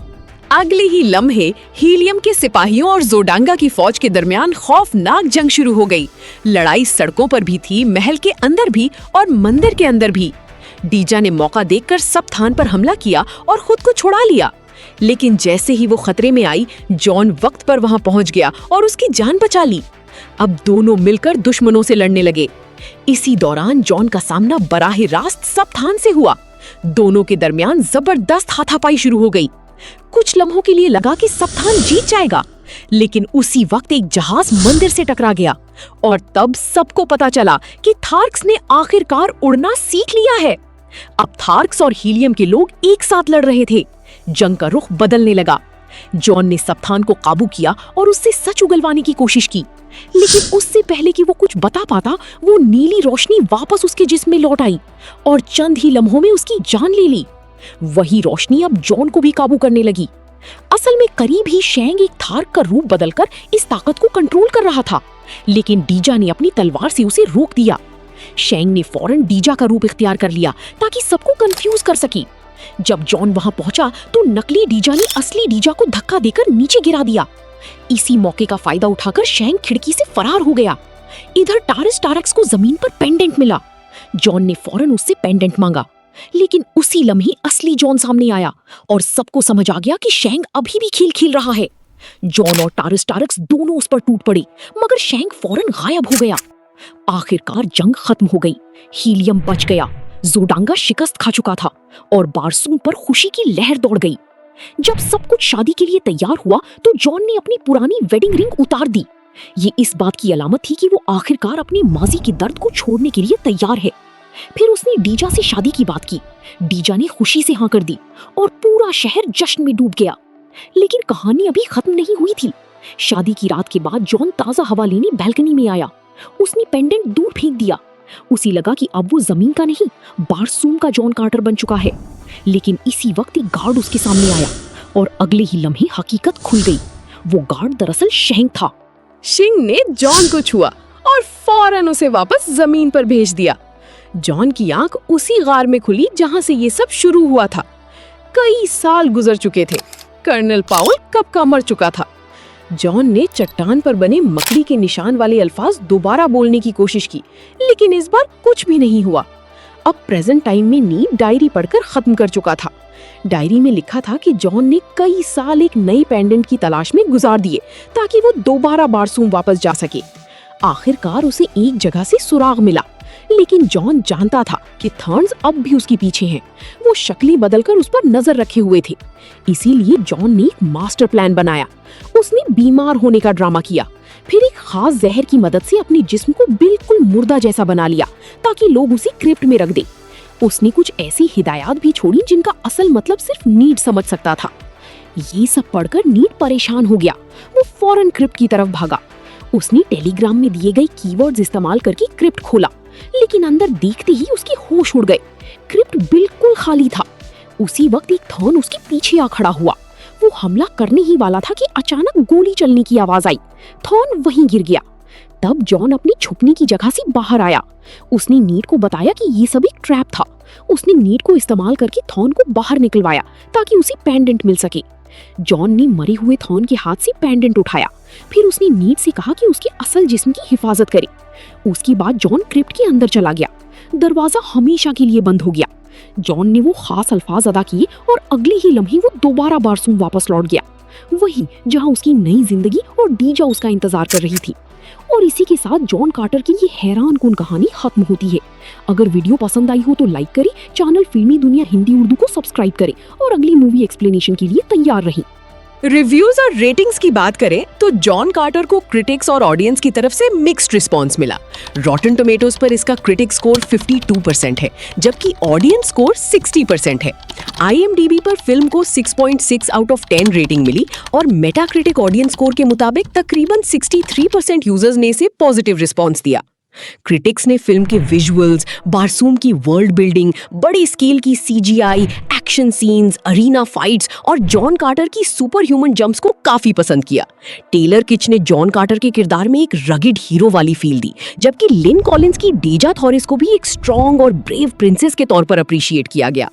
अगले ही लम्हे हीलियम के सिपाहियों और जोडांगा की फौज के दरमियान खौफनाक जंग शुरू हो गई। लड़ाई सड़कों पर भी थी, महल के अंदर भी और मंदिर के अंदर भी। डीजा ने मौका देखकर सप्तान पर हमला किया और खुद को छुड़ा लिया। लेकिन जैसे ही वो खतरे में आई, जॉन वक्त पर वहां पहुंच गया और उसकी जान बचा ली। अब दोनों मिलकर दुश्मनों से लड़ने लगे। इसी दौरान जॉन का सामना बराह रास्त सप्तान से हुआ। दोनों के दरमियान जबरदस्त हाथापाई शुरू हो गई। कुछ लम्हों के लिए लगा कि सप्तान जीत जाएगा, लेकिन उसी वक्त एक जहाज मंदिर से टकरा गया और तब सबको पता चला कि थार्क्स ने आखिरकार उड़ना सीख लिया है। अब थार्क्स और हीलियम के लोग एक साथ लड़ रहे थे। जंग का रुख बदलने लगा। जॉन ने सप्तान को काबू किया और उससे सच उगलवाने की कोशिश की, लेकिन उससे पहले कि वो कुछ बता पाता, वो नीली रोशनी वापस उसके जिस्म में लौट आई और चंद ही लम्हों में उसकी जान ले ली। वही रोशनी अब जॉन को भी काबू करने लगी। असल में करीब ही शैंग एक थार्क का रूप बदलकर इस ताकत को कंट्रोल कर रहा था, लेकिन डीजा ने अपनी तलवार से उसे रोक दिया। शैंग ने फौरन डीजा का रूप इख्तियार कर लिया ताकि सबको कंफ्यूज कर सके। जब जॉन वहां पहुंचा तो नकली डीजा ने असली डीजा को धक्का देकर नीचे गिरा दिया। इसी मौके का फायदा उठाकर शैंग खिड़की से फरार हो गया। इधर टारिस टारक्स को जमीन पर पेंडेंट मिला। जॉन ने फौरन उससे पेंडेंट मांगा, लेकिन उसी लम्हे असली जॉन सामने आया और सबको समझ आ गया कि शैंग अभी भी खेल खेल रहा है। जॉन और टारिस टारक्स दोनों उस पर टूट पड़े, मगर शैंग फौरन गायब हो गया। आखिरकार जंग खत्म हो गई। हीलियम बच गया, जोडांगा शिकस्त खा चुका था और बारसूम पर खुशी की लहर दौड़ गई। जब सब कुछ शादी के लिए तैयार हुआ तो जॉन ने अपनी पुरानी वेडिंग रिंग उतार दी। ये इस बात की अलामत थी कि वो आखिरकार अपने माजी के दर्द को छोड़ने के लिए तैयार है। फिर उसने डीजा से शादी की बात की। डीजा ने खुशी से हाँ कर दी और पूरा शहर जश्न में डूब गया। लेकिन कहानी अभी खत्म नहीं हुई थी। शादी की रात के बाद जॉन ताजा हवा लेने बैल्कनी में आया। उसने पेंडेंट दूर फेंक दिया। उसे लगा कि अब वो जमीन का नहीं, बारसूम का जॉन कार्टर बन चुका है। लेकिन इसी वक्त एक गार्ड उसके सामने आया और अगले ही लम्हे हकीकत खुल गई। वो गार्ड दरअसल शैंग था। शिंग ने जॉन को छुआ और फौरन उसे वापस जमीन पर भेज दिया। जॉन की आंख उसी गार में खुली जहां से ये सब शुरू हुआ था। कई साल गुजर चुके थे। कर्नल पाउल कब का मर चुका था। जॉन ने चट्टान पर बने मकड़ी के निशान वाले अल्फाज दोबारा बोलने की कोशिश की, लेकिन इस बार कुछ भी नहीं हुआ। अब प्रेजेंट टाइम में नीड डायरी पढ़कर खत्म कर चुका था। डायरी में लिखा था कि जॉन ने कई साल एक नई पेंडेंट की तलाश में गुजार दिए ताकि वो दोबारा बारसूम वापस जा सके। आखिरकार उसे एक जगह से सुराग मिला, लेकिन जॉन जानता था कि थॉर्न्स अब भी उसके पीछे हैं। वो शक्लें बदलकर उस पर नजर रखे हुए थे। इसीलिए जॉन ने एक मास्टर प्लान बनाया। उसने बीमार होने का ड्रामा किया, फिर एक खास जहर की मदद से अपने जिस्म को बिल्कुल मुर्दा जैसा बना लिया ताकि लोग उसे क्रिप्ट में रख दे। उसने कुछ ऐसी हिदायत भी छोड़ी जिनका असल मतलब सिर्फ नीड समझ सकता था। ये सब पढ़कर नीड परेशान हो गया। वो फौरन क्रिप्ट की तरफ भागा। उसने टेलीग्राम में दिए गए कीवर्ड्स इस्तेमाल करके क्रिप्ट खोला, लेकिन अंदर देखते ही उसके होश उड़ गए। क्रिप्ट बिल्कुल खाली था। उसी वक्त एक थॉर्न उसके पीछे आ खड़ा हुआ। वो हमला करने ही वाला था कि अचानक गोली चलने की आवाज आई। थॉर्न वहीं गिर गया। तब जॉन अपनी छुपने की जगह से बाहर आया। उसने नीड को बताया कि ये सब एक ट्रैप था। उसने नीड को इस्तेमाल करके थॉर्न को बाहर निकलवाया ताकि उसे पेंडेंट मिल सके। जॉन ने मरे हुए थॉर्न के हाथ से पेंडेंट उठाया। फिर उसने नीड से कहा कि उसके असल जिस्म की हिफाजत करे। उसके बाद जॉन क्रिप्ट के अंदर चला गया। दरवाजा हमेशा के लिए बंद हो गया। जॉन ने वो खास अल्फाज अदा किए और अगले ही लम्हे वो दोबारा बारसूम वापस लौट गया, वही जहां उसकी नई जिंदगी और डीजा उसका इंतजार कर रही थी। और इसी के साथ जॉन कार्टर की ये हैरानकुन कहानी खत्म होती है। अगर वीडियो पसंद आई हो तो लाइक करें, चैनल फिल्मी दुनिया हिंदी उर्दू को सब्सक्राइब करें और अगली मूवी एक्सप्लेनेशन के लिए तैयार रहें। रिव्यूज और रेटिंग्स की बात करें तो जॉन कार्टर को क्रिटिक्स और ऑडियंस की तरफ से मिक्स्ड रिस्पांस मिला। रॉटन टोमेटोज पर इसका क्रिटिक स्कोर 52% है, जबकि ऑडियंस स्कोर 60% है। IMDb पर फिल्म को 6.6 आउट ऑफ 10 रेटिंग मिली और मेटाक्रिटिक ऑडियंस स्कोर के मुताबिक तकरीबन 63% यूजर्स ने इसे पॉजिटिव रिस्पांस दिया। क्रिटिक्स ने फिल्म के विजुअल्स, बारसूम की वर्ल्ड बिल्डिंग, बड़ी स्केल की CGI, action scenes, arena fights और जॉन कार्टर की सुपर ह्यूमन जंप्स को काफी पसंद किया। टेलर किच ने जॉन कार्टर के किरदार में एक रगिड हीरो वाली फील दी, जबकि लिन कॉलिंस की डेजा थॉरिस को भी एक स्ट्रॉन्ग और ब्रेव प्रिंसेस के तौर पर अप्रिशिएट किया गया।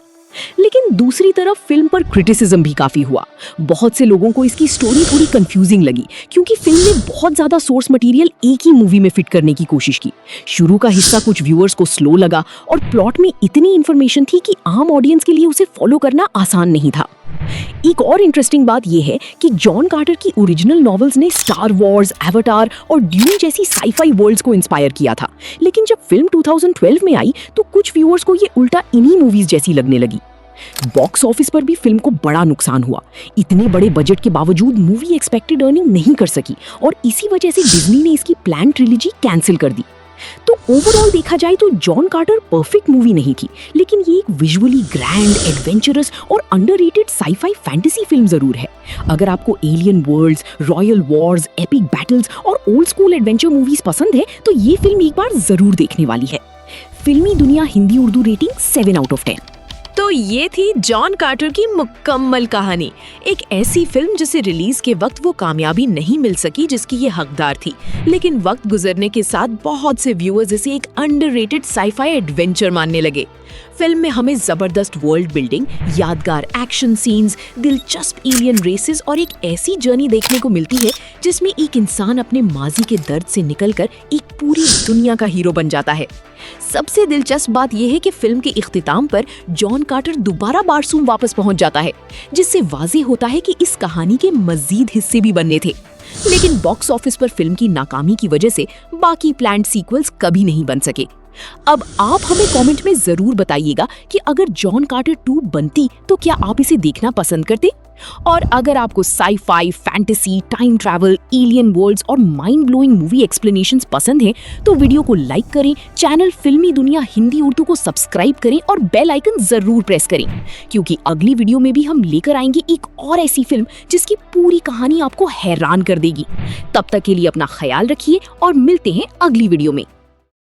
लेकिन दूसरी तरफ फिल्म पर क्रिटिसिज्म भी काफी हुआ। बहुत से लोगों को इसकी स्टोरी थोड़ी कंफ्यूजिंग लगी, क्योंकि फिल्म ने बहुत ज्यादा सोर्स मटेरियल एक ही मूवी में फिट करने की कोशिश की। शुरू का हिस्सा कुछ व्यूअर्स को स्लो लगा और प्लॉट में इतनी इंफॉर्मेशन थी कि आम ऑडियंस के लिए उसे फॉलो करना आसान नहीं था। एक और इंटरेस्टिंग बात यह है कि जॉन कार्टर की ओरिजिनल नॉवेल्स ने स्टार वॉर्स, एवाटार और ड्यून जैसी साईफाई वर्ल्ड्स को इंस्पायर किया था, लेकिन जब फिल्म 2012 में आई तो कुछ व्यूअर्स को ये उल्टा इन्हीं मूवीज जैसी लगने लगी। बॉक्स ऑफिस पर भी फिल्म को बड़ा नुकसान हुआ। इतने बड़े बजट के बावजूद मूवी एक्सपेक्टेड अर्निंग नहीं कर सकी और इसी वजह से डिज्नी ने इसकी प्लान ट्रिलॉजी कैंसिल कर दी। तो ओवरऑल देखा जाए तो जॉन कार्टर परफेक्ट मूवी नहीं थी, लेकिन ये एक विजुअली ग्रैंड, एडवेंचरस और अंडररेटेड साईफाई फैंटेसी फिल्म जरूर है। अगर आपको alien worlds, royal wars, epic battles और ओल्ड स्कूल एडवेंचर मूवीज पसंद है तो ये फिल्म एक बार जरूर देखने वाली है। फिल्मी दुनिया Hindi Urdu rating 7 out of 10। तो ये थी जॉन कार्टर की मुकम्मल कहानी। एक ऐसी फिल्म जिसे रिलीज के वक्त वो कामयाबी नहीं मिल सकी जिसकी ये हकदार थी, लेकिन वक्त गुजरने के साथ बहुत से व्यूअर्स इसे एक अंडररेटेड साइफाई एडवेंचर मानने लगे। फिल्म में हमें जबरदस्त वर्ल्ड बिल्डिंग, यादगार एक्शन सीन्स, दिलचस्प एलियन रेसेस और एक ऐसी जर्नी देखने को मिलती है जिसमें एक इंसान अपने माजी के दर्द से निकलकर एक पूरी दुनिया का हीरो बन जाता है। सबसे दिलचस्प बात यह है कि फिल्म के इख्तिताम पर जॉन कार्टर दोबारा बारसूम वापस पहुंच जाता है, जिससे वाज़ेह होता है कि इस कहानी के मजीद हिस्से भी बनने थे। लेकिन बॉक्स ऑफिस पर फिल्म की नाकामी की वजह से बाकी प्लान्ड सीक्वल्स कभी नहीं बन सके। अब आप हमें कमेंट में जरूर बताइएगा कि अगर जॉन कार्टर 2 बनती तो क्या आप इसे देखना पसंद करते? और अगर आपको sci-fi, fantasy, time travel, alien worlds और माइंड ब्लोइंग मूवी एक्सप्लेनेशंस पसंद हैं तो वीडियो को लाइक करें, चैनल फिल्मी दुनिया हिंदी उर्दू को सब्सक्राइब करें और बेल आइकन जरूर प्रेस करें, क्योंकि अगली वीडियो में भी हम लेकर आएंगे एक और ऐसी फिल्म जिसकी पूरी कहानी आपको हैरान कर देगी। तब तक के लिए अपना ख्याल रखिए और मिलते हैं अगली वीडियो में।